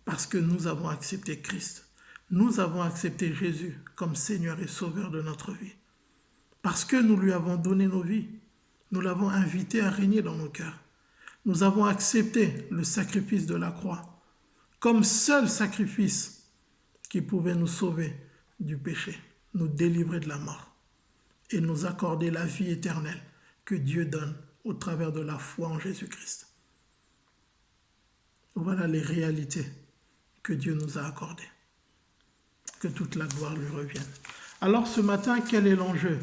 Parce que nous avons accepté Christ. Nous avons accepté Jésus comme Seigneur et Sauveur de notre vie. Parce que nous lui avons donné nos vies. Nous l'avons invité à régner dans nos cœurs. Nous avons accepté le sacrifice de la croix comme seul sacrifice qui pouvait nous sauver du péché, nous délivrer de la mort et nous accorder la vie éternelle que Dieu donne au travers de la foi en Jésus-Christ. Voilà les réalités que Dieu nous a accordées. Que toute la gloire lui revienne. Alors ce matin, quel est l'enjeu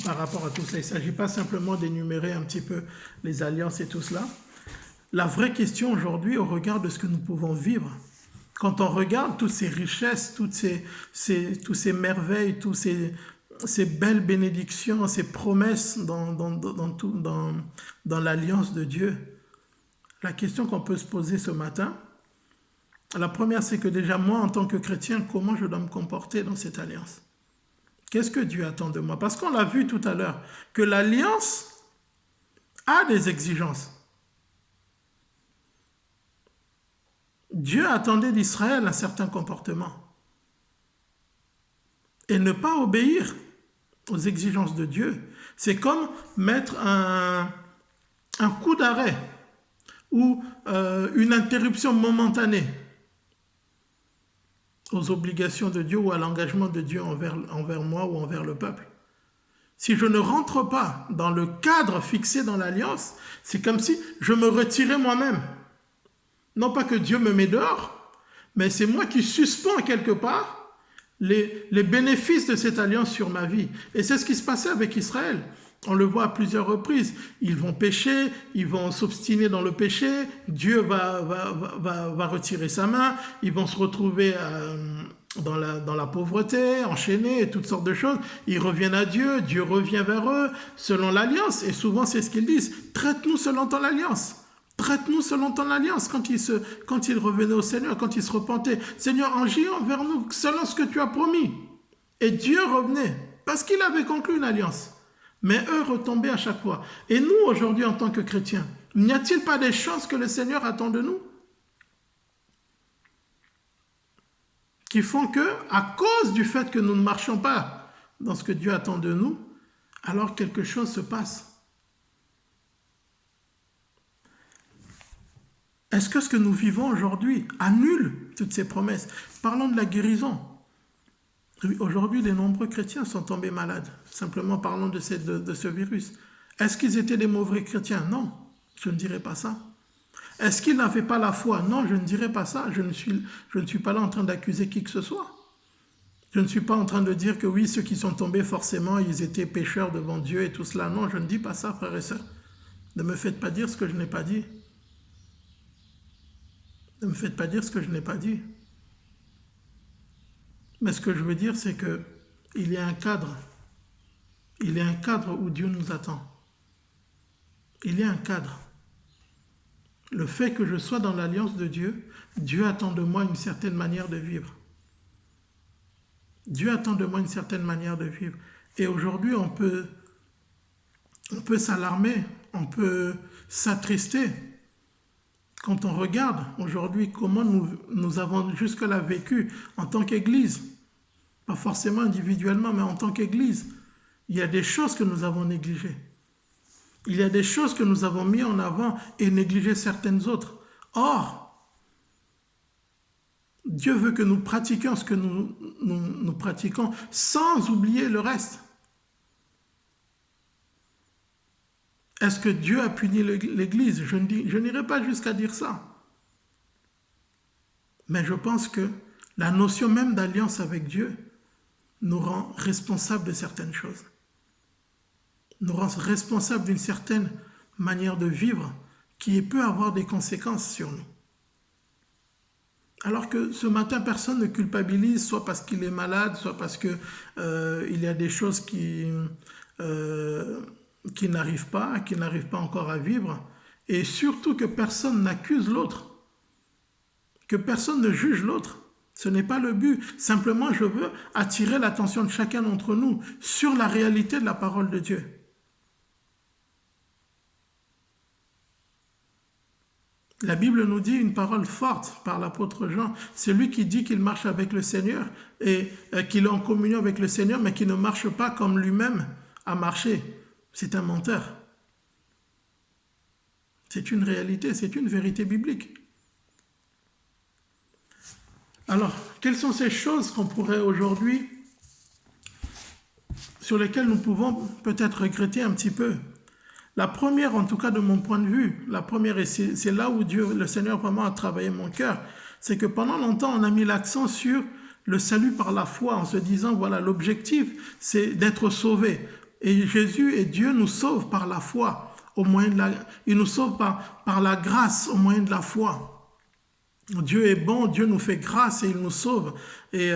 par rapport à tout cela? Il ne s'agit pas simplement d'énumérer un petit peu les alliances et tout cela. La vraie question aujourd'hui, au regard de ce que nous pouvons vivre, quand on regarde toutes ces richesses, toutes ces merveilles, toutes ces belles bénédictions, ces promesses dans l'alliance de Dieu, la question qu'on peut se poser ce matin, la première, c'est que déjà moi, en tant que chrétien, comment je dois me comporter dans cette alliance? Qu'est-ce que Dieu attend de moi? Parce qu'on l'a vu tout à l'heure, que l'alliance a des exigences. Dieu attendait d'Israël un certain comportement. Et ne pas obéir aux exigences de Dieu, c'est comme mettre un coup d'arrêt ou une interruption momentanée aux obligations de Dieu ou à l'engagement de Dieu envers moi ou envers le peuple. Si je ne rentre pas dans le cadre fixé dans l'alliance, c'est comme si je me retirais moi-même. Non pas que Dieu me met dehors, mais c'est moi qui suspends quelque part les bénéfices de cette alliance sur ma vie. Et c'est ce qui se passait avec Israël. On le voit à plusieurs reprises. Ils vont pécher, ils vont s'obstiner dans le péché, Dieu va retirer sa main, ils vont se retrouver dans la pauvreté, enchaînés, et toutes sortes de choses. Ils reviennent à Dieu, Dieu revient vers eux selon l'alliance. Et souvent, c'est ce qu'ils disent. Traite-nous selon ton alliance. Traite-nous selon ton alliance quand ils revenaient au Seigneur, quand ils se repentaient. Seigneur, agis envers nous selon ce que tu as promis. Et Dieu revenait parce qu'il avait conclu une alliance. Mais eux retombaient à chaque fois. Et nous, aujourd'hui, en tant que chrétiens, n'y a-t-il pas des choses que le Seigneur attend de nous qui font que, à cause du fait que nous ne marchons pas dans ce que Dieu attend de nous, alors quelque chose se passe? Est-ce que ce que nous vivons aujourd'hui annule toutes ces promesses? Parlons de la guérison. Aujourd'hui, de nombreux chrétiens sont tombés malades. Simplement parlons de ce virus. Est-ce qu'ils étaient des mauvais chrétiens? Non, je ne dirais pas ça. Est-ce qu'ils n'avaient pas la foi? Non, je ne dirais pas ça. Je ne suis pas là en train d'accuser qui que ce soit. Je ne suis pas en train de dire que oui, ceux qui sont tombés, forcément, ils étaient pécheurs devant Dieu et tout cela. Non, je ne dis pas ça, frères et sœurs. Ne me faites pas dire ce que je n'ai pas dit. Ne me faites pas dire ce que je n'ai pas dit. Mais ce que je veux dire, c'est qu'il y a un cadre. Il y a un cadre où Dieu nous attend. Il y a un cadre. Le fait que je sois dans l'alliance de Dieu, Dieu attend de moi une certaine manière de vivre. Dieu attend de moi une certaine manière de vivre. Et aujourd'hui, on peut s'alarmer, on peut s'attrister quand on regarde aujourd'hui comment nous avons jusque-là vécu en tant qu'Église. Pas forcément individuellement, mais en tant qu'Église. Il y a des choses que nous avons négligées. Il y a des choses que nous avons mis en avant et négligé certaines autres. Or, Dieu veut que nous pratiquions ce que nous pratiquons sans oublier le reste. Est-ce que Dieu a puni l'Église? Je n'irai pas jusqu'à dire ça. Mais je pense que la notion même d'alliance avec Dieu nous rend responsables de certaines choses. Nous rend responsables d'une certaine manière de vivre qui peut avoir des conséquences sur nous. Alors que ce matin, personne ne culpabilise, soit parce qu'il est malade, soit parce qu'il y a des choses qui n'arrivent pas encore à vivre, et surtout que personne n'accuse l'autre, que personne ne juge l'autre. Ce n'est pas le but. Simplement, je veux attirer l'attention de chacun d'entre nous sur la réalité de la parole de Dieu. La Bible nous dit une parole forte par l'apôtre Jean. C'est lui qui dit qu'il marche avec le Seigneur et qu'il est en communion avec le Seigneur, mais qui ne marche pas comme lui-même a marché. C'est un menteur. C'est une réalité, c'est une vérité biblique. Alors, quelles sont ces choses qu'on pourrait aujourd'hui, sur lesquelles nous pouvons peut-être regretter un petit peu? La première, en tout cas de mon point de vue, la première, et c'est là où Dieu, le Seigneur vraiment a travaillé mon cœur, c'est que pendant longtemps, on a mis l'accent sur le salut par la foi, en se disant, voilà, l'objectif, c'est d'être sauvé. Et Jésus et Dieu nous sauvent par la foi, il nous sauve par la grâce au moyen de la foi. Dieu est bon, Dieu nous fait grâce et il nous sauve. Et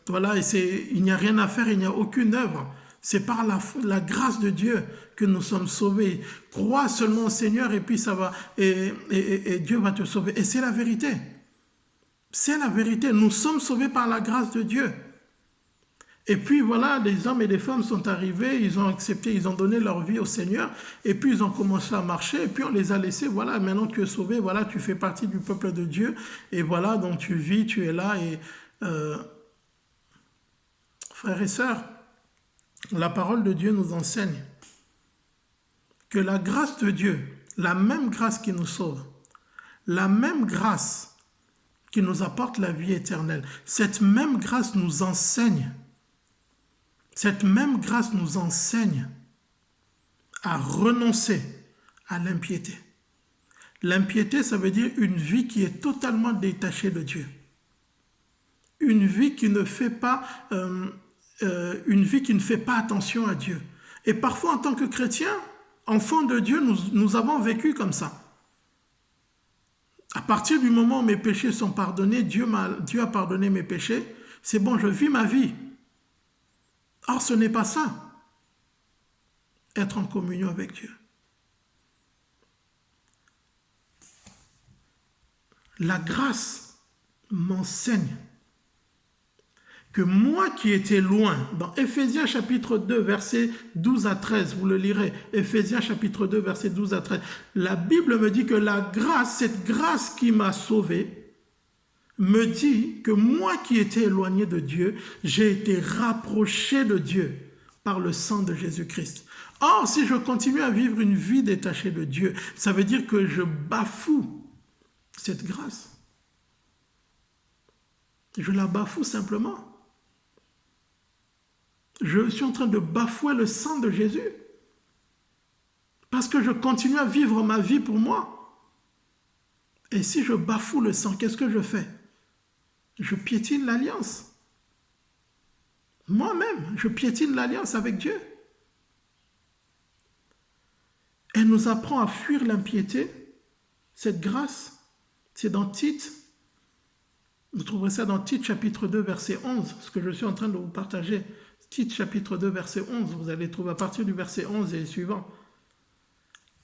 voilà, il n'y a rien à faire, il n'y a aucune œuvre. C'est par la grâce de Dieu que nous sommes sauvés. Crois seulement au Seigneur et puis ça va, et Dieu va te sauver. Et c'est la vérité. C'est la vérité. Nous sommes sauvés par la grâce de Dieu. Et puis voilà, des hommes et des femmes sont arrivés, ils ont accepté, ils ont donné leur vie au Seigneur, et puis ils ont commencé à marcher, et puis on les a laissés, voilà, maintenant tu es sauvé, voilà, tu fais partie du peuple de Dieu, et voilà, donc tu vis, tu es là, et frères et sœurs, la parole de Dieu nous enseigne que la grâce de Dieu, la même grâce qui nous sauve, la même grâce qui nous apporte la vie éternelle, cette même grâce nous enseigne. Cette même grâce nous enseigne à renoncer à l'impiété. L'impiété, ça veut dire une vie qui est totalement détachée de Dieu. Une vie qui ne fait pas, attention à Dieu. Et parfois, en tant que chrétiens, enfants de Dieu, nous avons vécu comme ça. À partir du moment où mes péchés sont pardonnés, Dieu a pardonné mes péchés, c'est bon, je vis ma vie. Or, ce n'est pas ça, être en communion avec Dieu. La grâce m'enseigne que moi qui étais loin, dans Éphésiens chapitre 2, versets 12 à 13, vous le lirez, Éphésiens chapitre 2, versets 12 à 13, la Bible me dit que la grâce, cette grâce qui m'a sauvé, me dit que moi qui étais éloigné de Dieu, j'ai été rapproché de Dieu par le sang de Jésus-Christ. Or, si je continue à vivre une vie détachée de Dieu, ça veut dire que je bafoue cette grâce. Je la bafoue simplement. Je suis en train de bafouer le sang de Jésus parce que je continue à vivre ma vie pour moi. Et si je bafoue le sang, qu'est-ce que je fais? Je piétine l'alliance. Moi-même, je piétine l'alliance avec Dieu. Elle nous apprend à fuir l'impiété. Cette grâce, c'est dans Tite. Vous trouverez ça dans Tite chapitre 2, verset 11, ce que je suis en train de vous partager. Tite chapitre 2, verset 11, vous allez trouver à partir du verset 11 et suivant.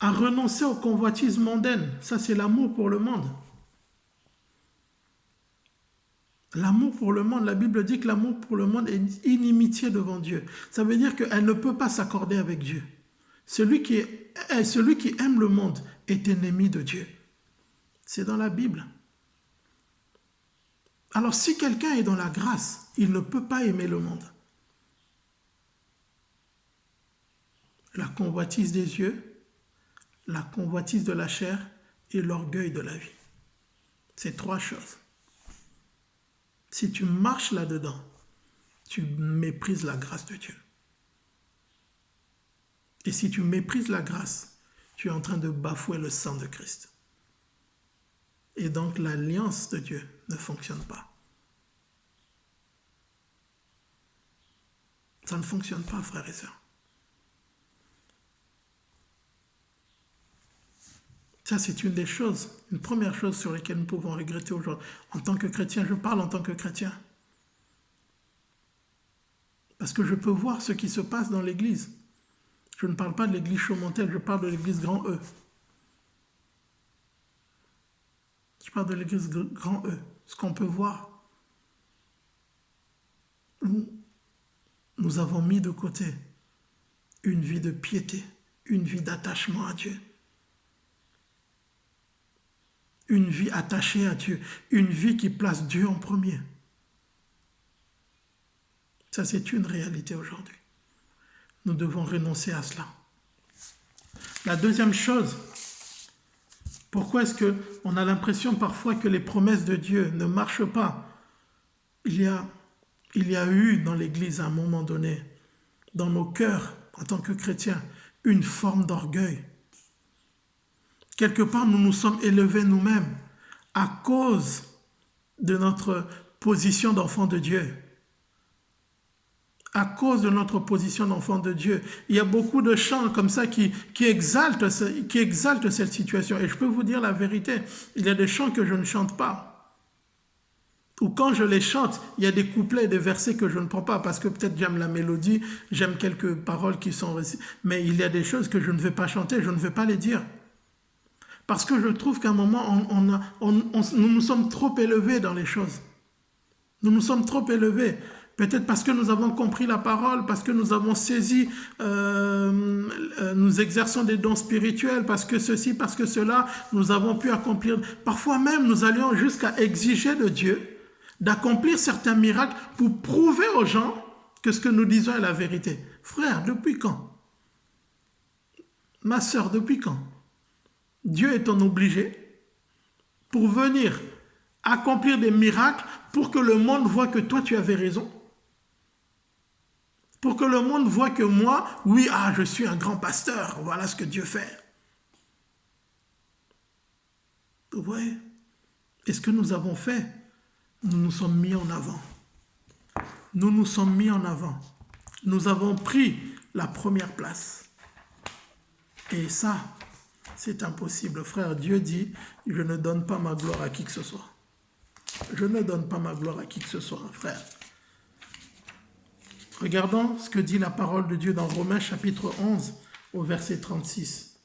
À renoncer aux convoitises mondaines, ça c'est l'amour pour le monde. L'amour pour le monde, la Bible dit que l'amour pour le monde est inimitié devant Dieu. Ça veut dire qu'elle ne peut pas s'accorder avec Dieu. Celui qui aime le monde est ennemi de Dieu. C'est dans la Bible. Alors si quelqu'un est dans la grâce, il ne peut pas aimer le monde. La convoitise des yeux, la convoitise de la chair et l'orgueil de la vie. C'est trois choses. Si tu marches là-dedans, tu méprises la grâce de Dieu. Et si tu méprises la grâce, tu es en train de bafouer le sang de Christ. Et donc l'alliance de Dieu ne fonctionne pas. Ça ne fonctionne pas, frères et sœurs. Ça, c'est une des choses, une première chose sur lesquelles nous pouvons regretter aujourd'hui. En tant que chrétien, je parle en tant que chrétien. Parce que je peux voir ce qui se passe dans l'église. Je ne parle pas de l'église Chaumontel, je parle de l'église Grand E. Je parle de l'église Grand E. Ce qu'on peut voir. Nous avons mis de côté une vie de piété, une vie d'attachement à Dieu. Une vie attachée à Dieu, une vie qui place Dieu en premier. Ça, c'est une réalité aujourd'hui. Nous devons renoncer à cela. La deuxième chose, pourquoi est-ce qu'on a l'impression parfois que les promesses de Dieu ne marchent pas? Il y a eu dans l'Église à un moment donné, dans nos cœurs, en tant que chrétiens, une forme d'orgueil. Quelque part, nous nous sommes élevés nous-mêmes à cause de notre position d'enfant de Dieu. À cause de notre position d'enfant de Dieu. Il y a beaucoup de chants comme ça qui exaltent cette situation. Et je peux vous dire la vérité, il y a des chants que je ne chante pas. Ou quand je les chante, il y a des couplets et des versets que je ne prends pas parce que peut-être j'aime la mélodie, j'aime quelques paroles qui sont... Mais il y a des choses que je ne vais pas chanter, je ne vais pas les dire. Parce que je trouve qu'à un moment, nous nous sommes trop élevés dans les choses. Nous nous sommes trop élevés. Peut-être parce que nous avons compris la parole, parce que nous avons saisi, nous exerçons des dons spirituels, parce que ceci, parce que cela, nous avons pu accomplir. Parfois même, nous allions jusqu'à exiger de Dieu d'accomplir certains miracles pour prouver aux gens que ce que nous disons est la vérité. Frère, depuis quand? Ma sœur, depuis quand? Dieu est en obligé pour venir accomplir des miracles pour que le monde voit que toi tu avais raison. Pour que le monde voit que moi, oui, je suis un grand pasteur, voilà ce que Dieu fait. Vous voyez? Et ce que nous avons fait, nous nous sommes mis en avant. Nous nous sommes mis en avant. Nous avons pris la première place. Et ça, c'est impossible. Frère, Dieu dit, je ne donne pas ma gloire à qui que ce soit. Je ne donne pas ma gloire à qui que ce soit, frère. Regardons ce que dit la parole de Dieu dans Romains chapitre 11 au verset 36.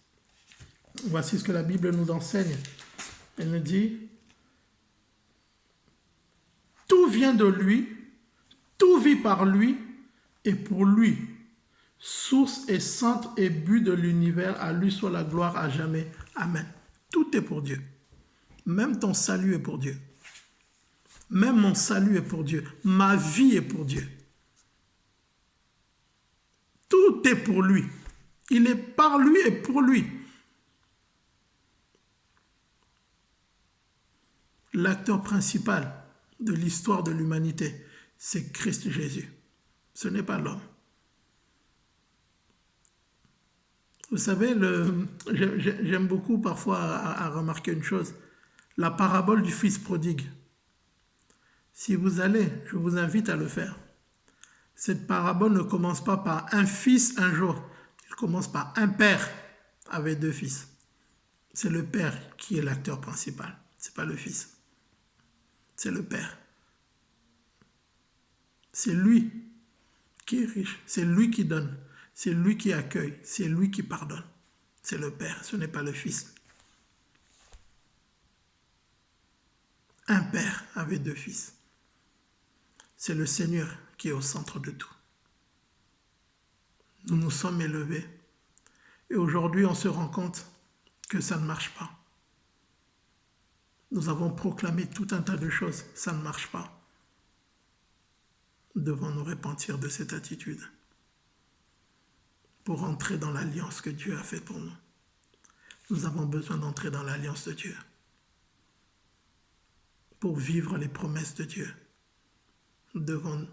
Voici ce que la Bible nous enseigne. Elle nous dit, tout vient de lui, tout vit par lui et pour lui. Source et centre et but de l'univers, à lui soit la gloire à jamais. Amen. Tout est pour Dieu. Même ton salut est pour Dieu. Même mon salut est pour Dieu. Ma vie est pour Dieu. Tout est pour lui. Il est par lui et pour lui. L'acteur principal de l'histoire de l'humanité, c'est Christ Jésus. Ce n'est pas l'homme. Vous savez, j'aime beaucoup parfois à remarquer une chose. La parabole du fils prodigue. Si vous allez, je vous invite à le faire. Cette parabole ne commence pas par un fils un jour. Elle commence par un père avec deux fils. C'est le père qui est l'acteur principal. Ce n'est pas le fils. C'est le père. C'est lui qui est riche. C'est lui qui donne. C'est lui qui accueille. C'est lui qui pardonne. C'est le père. Ce n'est pas le fils. Un père avec deux fils. C'est le Seigneur qui est au centre de tout. Nous nous sommes élevés et aujourd'hui on se rend compte que ça ne marche pas. Nous avons proclamé tout un tas de choses, ça ne marche pas. Nous devons nous repentir de cette attitude pour entrer dans l'alliance que Dieu a faite pour nous. Nous avons besoin d'entrer dans l'alliance de Dieu pour vivre les promesses de Dieu. Nous devons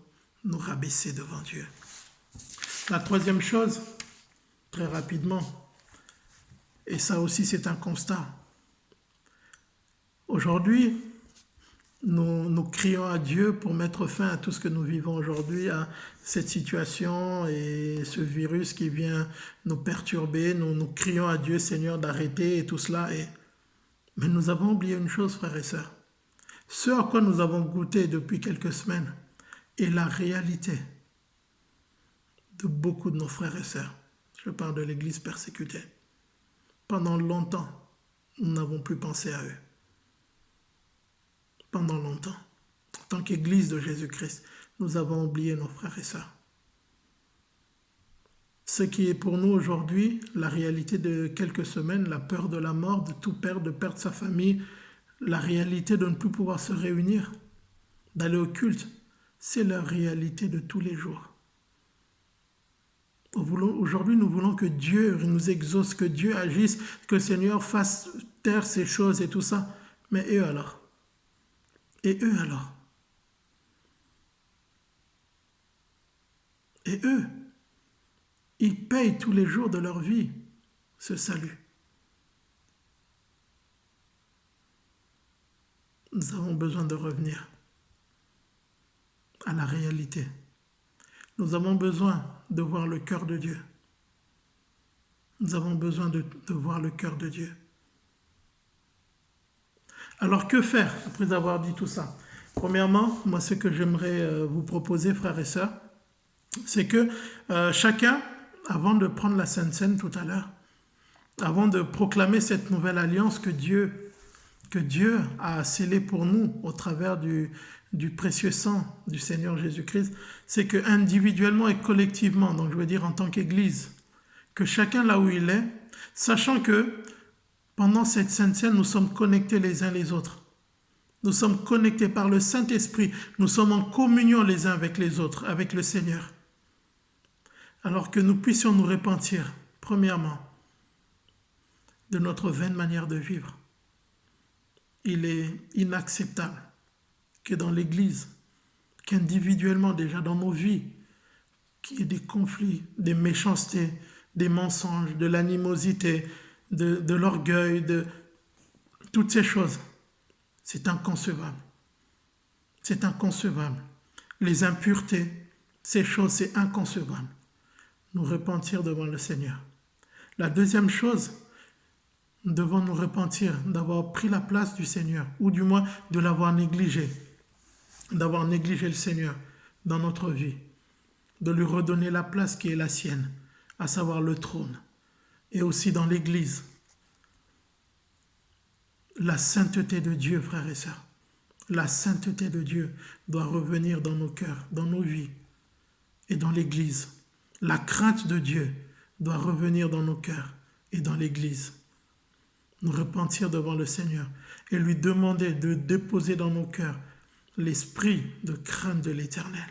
nous rabaisser devant Dieu. La troisième chose, très rapidement, et ça aussi c'est un constat. Aujourd'hui, nous crions à Dieu pour mettre fin à tout ce que nous vivons aujourd'hui, à cette situation et ce virus qui vient nous perturber. Nous crions à Dieu, Seigneur, d'arrêter et tout cela. Mais nous avons oublié une chose, frères et sœurs. Ce à quoi nous avons goûté depuis quelques semaines est la réalité de beaucoup de nos frères et sœurs. Je parle de l'Église persécutée. Pendant longtemps, nous n'avons plus pensé à eux. Pendant longtemps, en tant qu'Église de Jésus-Christ, nous avons oublié nos frères et sœurs. Ce qui est pour nous aujourd'hui la réalité de quelques semaines, la peur de la mort, de tout perdre, de perdre sa famille, la réalité de ne plus pouvoir se réunir, d'aller au culte, c'est la réalité de tous les jours. Aujourd'hui, nous voulons que Dieu nous exauce, que Dieu agisse, que le Seigneur fasse taire ces choses et tout ça. Mais eux alors? Et eux alors? Et eux? Ils payent tous les jours de leur vie ce salut. Nous avons besoin de revenir à la réalité. Nous avons besoin de voir le cœur de Dieu. Nous avons besoin de voir le cœur de Dieu. Alors que faire après avoir dit tout ça? Premièrement, moi ce que j'aimerais vous proposer, frères et sœurs, c'est que chacun, avant de prendre la Sainte Seine tout à l'heure, avant de proclamer cette nouvelle alliance que Dieu a scellée pour nous au travers du précieux sang du Seigneur Jésus-Christ, c'est que individuellement et collectivement, donc je veux dire en tant qu'Église, que chacun là où il est, sachant que pendant cette Sainte Seine, nous sommes connectés les uns les autres. Nous sommes connectés par le Saint-Esprit. Nous sommes en communion les uns avec les autres, avec le Seigneur. Alors que nous puissions nous repentir, premièrement, de notre vaine manière de vivre. Il est inacceptable que dans l'Église, qu'individuellement déjà dans nos vies, qu'il y ait des conflits, des méchancetés, des mensonges, de l'animosité, de l'orgueil, de toutes ces choses. C'est inconcevable. C'est inconcevable. Les impuretés, ces choses, c'est inconcevable. Nous repentir devant le Seigneur. La deuxième chose, nous devons nous repentir d'avoir pris la place du Seigneur, ou du moins de l'avoir négligé, d'avoir négligé le Seigneur dans notre vie, de lui redonner la place qui est la sienne, à savoir le trône, et aussi dans l'Église. La sainteté de Dieu, frères et sœurs, la sainteté de Dieu doit revenir dans nos cœurs, dans nos vies et dans l'Église. La crainte de Dieu doit revenir dans nos cœurs et dans l'Église. Nous repentir devant le Seigneur et lui demander de déposer dans nos cœurs l'esprit de crainte de l'Éternel.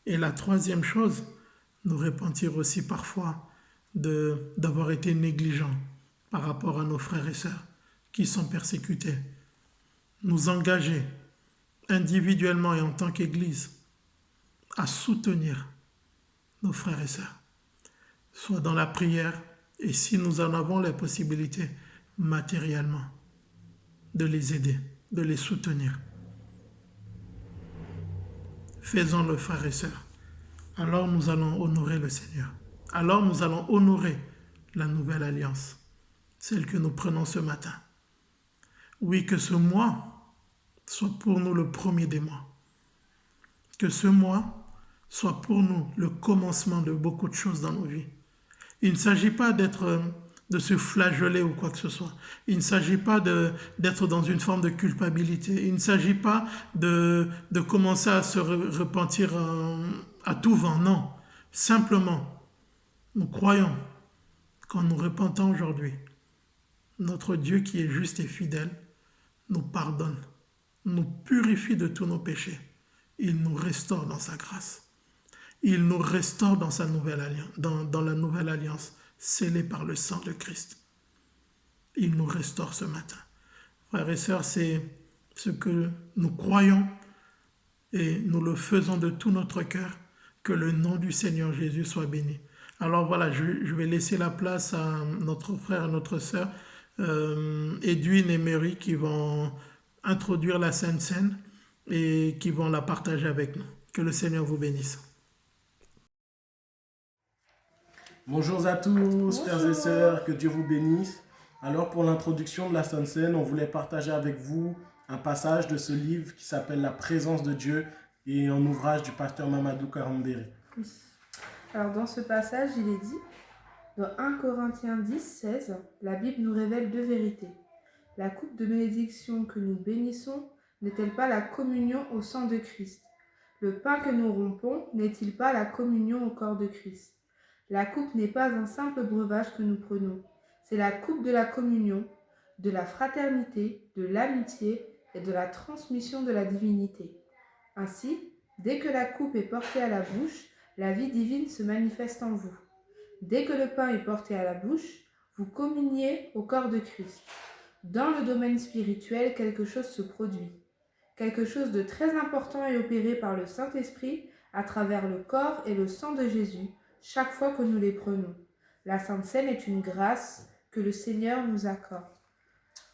Et la troisième chose, nous repentir aussi parfois d'avoir été négligents par rapport à nos frères et sœurs qui sont persécutés. Nous engager individuellement et en tant qu'Église à soutenir nos frères et sœurs, soit dans la prière et si nous en avons la possibilité matériellement, de les aider, de les soutenir. Faisons-le, frères et sœurs. Alors nous allons honorer le Seigneur. Alors nous allons honorer la nouvelle alliance, celle que nous prenons ce matin. Oui, que ce mois soit pour nous le premier des mois. Que ce mois soit pour nous le commencement de beaucoup de choses dans nos vies. Il ne s'agit pas de se flageller ou quoi que ce soit. Il ne s'agit pas d'être dans une forme de culpabilité. Il ne s'agit pas de commencer à se repentir à tout vent. Non. Simplement, nous croyons qu'en nous repentant aujourd'hui, notre Dieu qui est juste et fidèle nous pardonne, nous purifie de tous nos péchés. Il nous restaure dans sa grâce. Il nous restaure dans sa nouvelle alliance, dans la nouvelle alliance scellée par le sang de Christ. Il nous restaure ce matin. Frères et sœurs, c'est ce que nous croyons et nous le faisons de tout notre cœur. Que le nom du Seigneur Jésus soit béni. Alors voilà, je vais laisser la place à notre frère et notre sœur, Edwin et Mary, qui vont introduire la Sainte Seine et qui vont la partager avec nous. Que le Seigneur vous bénisse. Bonjour à tous, frères et sœurs, que Dieu vous bénisse. Alors pour l'introduction de la Sainte Seine, on voulait partager avec vous un passage de ce livre qui s'appelle La présence de Dieu et un ouvrage du pasteur Mamadou Karambéry. Oui. Alors dans ce passage, il est dit, dans 1 Corinthiens 10, 16, la Bible nous révèle deux vérités. La coupe de bénédiction que nous bénissons n'est-elle pas la communion au sang de Christ? Le pain que nous rompons n'est-il pas la communion au corps de Christ? La coupe n'est pas un simple breuvage que nous prenons, c'est la coupe de la communion, de la fraternité, de l'amitié et de la transmission de la divinité. Ainsi, dès que la coupe est portée à la bouche, la vie divine se manifeste en vous. Dès que le pain est porté à la bouche, vous communiez au corps de Christ. Dans le domaine spirituel, quelque chose se produit. Quelque chose de très important est opéré par le Saint-Esprit à travers le corps et le sang de Jésus, chaque fois que nous les prenons. La Sainte Seine est une grâce que le Seigneur nous accorde.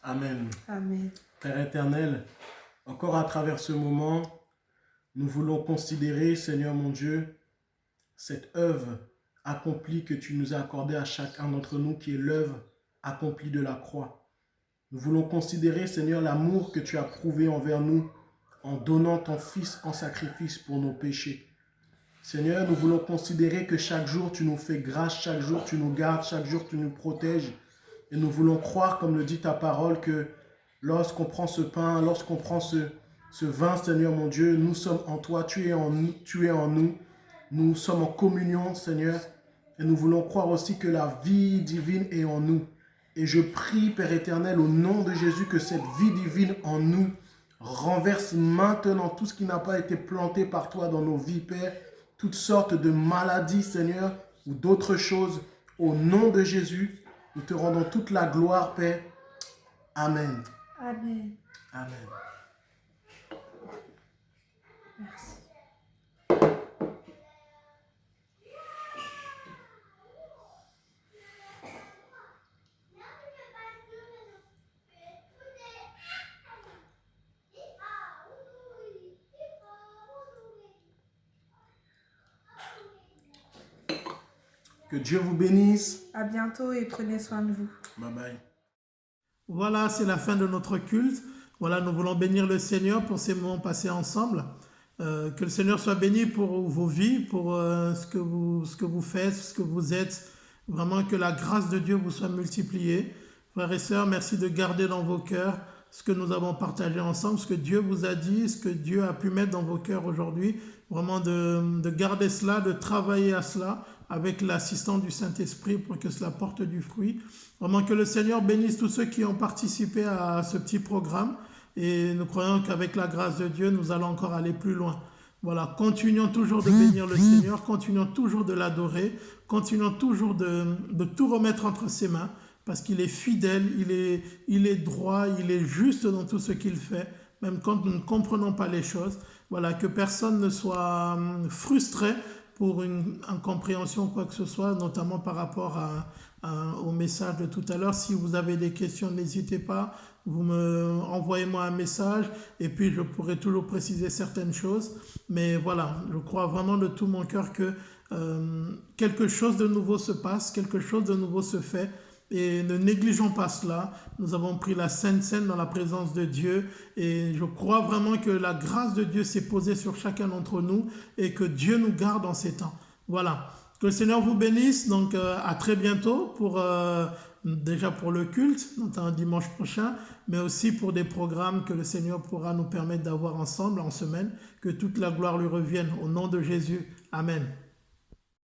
Amen. Amen. Père éternel, encore à travers ce moment, nous voulons considérer, Seigneur mon Dieu, cette œuvre accomplie que tu nous as accordée à chacun d'entre nous, qui est l'œuvre accomplie de la croix. Nous voulons considérer, Seigneur, l'amour que tu as prouvé envers nous en donnant ton Fils en sacrifice pour nos péchés. Seigneur, nous voulons considérer que chaque jour tu nous fais grâce, chaque jour tu nous gardes, chaque jour tu nous protèges. Et nous voulons croire, comme le dit ta parole, que lorsqu'on prend ce pain, lorsqu'on prend ce vin, Seigneur mon Dieu, nous sommes en toi, tu es en nous, nous sommes en communion, Seigneur. Et nous voulons croire aussi que la vie divine est en nous. Et je prie, Père éternel, au nom de Jésus, que cette vie divine en nous renverse maintenant tout ce qui n'a pas été planté par toi dans nos vies, Père. Toutes sortes de maladies, Seigneur, ou d'autres choses. Au nom de Jésus, nous te rendons toute la gloire, Père. Amen. Amen. Amen. Merci. Que Dieu vous bénisse. À bientôt et prenez soin de vous. Bye bye. Voilà, c'est la fin de notre culte. Voilà, nous voulons bénir le Seigneur pour ces moments passés ensemble. Que le Seigneur soit béni pour vos vies, pour ce que vous faites, ce que vous êtes. Vraiment que la grâce de Dieu vous soit multipliée. Frères et sœurs, merci de garder dans vos cœurs ce que nous avons partagé ensemble, ce que Dieu vous a dit, ce que Dieu a pu mettre dans vos cœurs aujourd'hui. Vraiment de garder cela, de travailler à cela avec l'assistance du Saint-Esprit pour que cela porte du fruit. Vraiment que le Seigneur bénisse tous ceux qui ont participé à ce petit programme. Et nous croyons qu'avec la grâce de Dieu, nous allons encore aller plus loin. Voilà, continuons toujours de bénir le Seigneur, continuons toujours de l'adorer, continuons toujours de tout remettre entre ses mains, parce qu'il est fidèle, il est droit, il est juste dans tout ce qu'il fait, même quand nous ne comprenons pas les choses. Voilà, que personne ne soit frustré pour une incompréhension ou quoi que ce soit, notamment par rapport au message de tout à l'heure. Si vous avez des questions, n'hésitez pas, envoyez-moi un message et puis je pourrai toujours préciser certaines choses. Mais voilà, je crois vraiment de tout mon cœur que quelque chose de nouveau se passe, quelque chose de nouveau se fait. Et ne négligeons pas cela. Nous avons pris la Sainte Seine dans la présence de Dieu et je crois vraiment que la grâce de Dieu s'est posée sur chacun d'entre nous et que Dieu nous garde en ces temps. Voilà. Que le Seigneur vous bénisse. Donc à très bientôt déjà pour le culte, notamment dimanche prochain, mais aussi pour des programmes que le Seigneur pourra nous permettre d'avoir ensemble en semaine. Que toute la gloire lui revienne au nom de Jésus. Amen.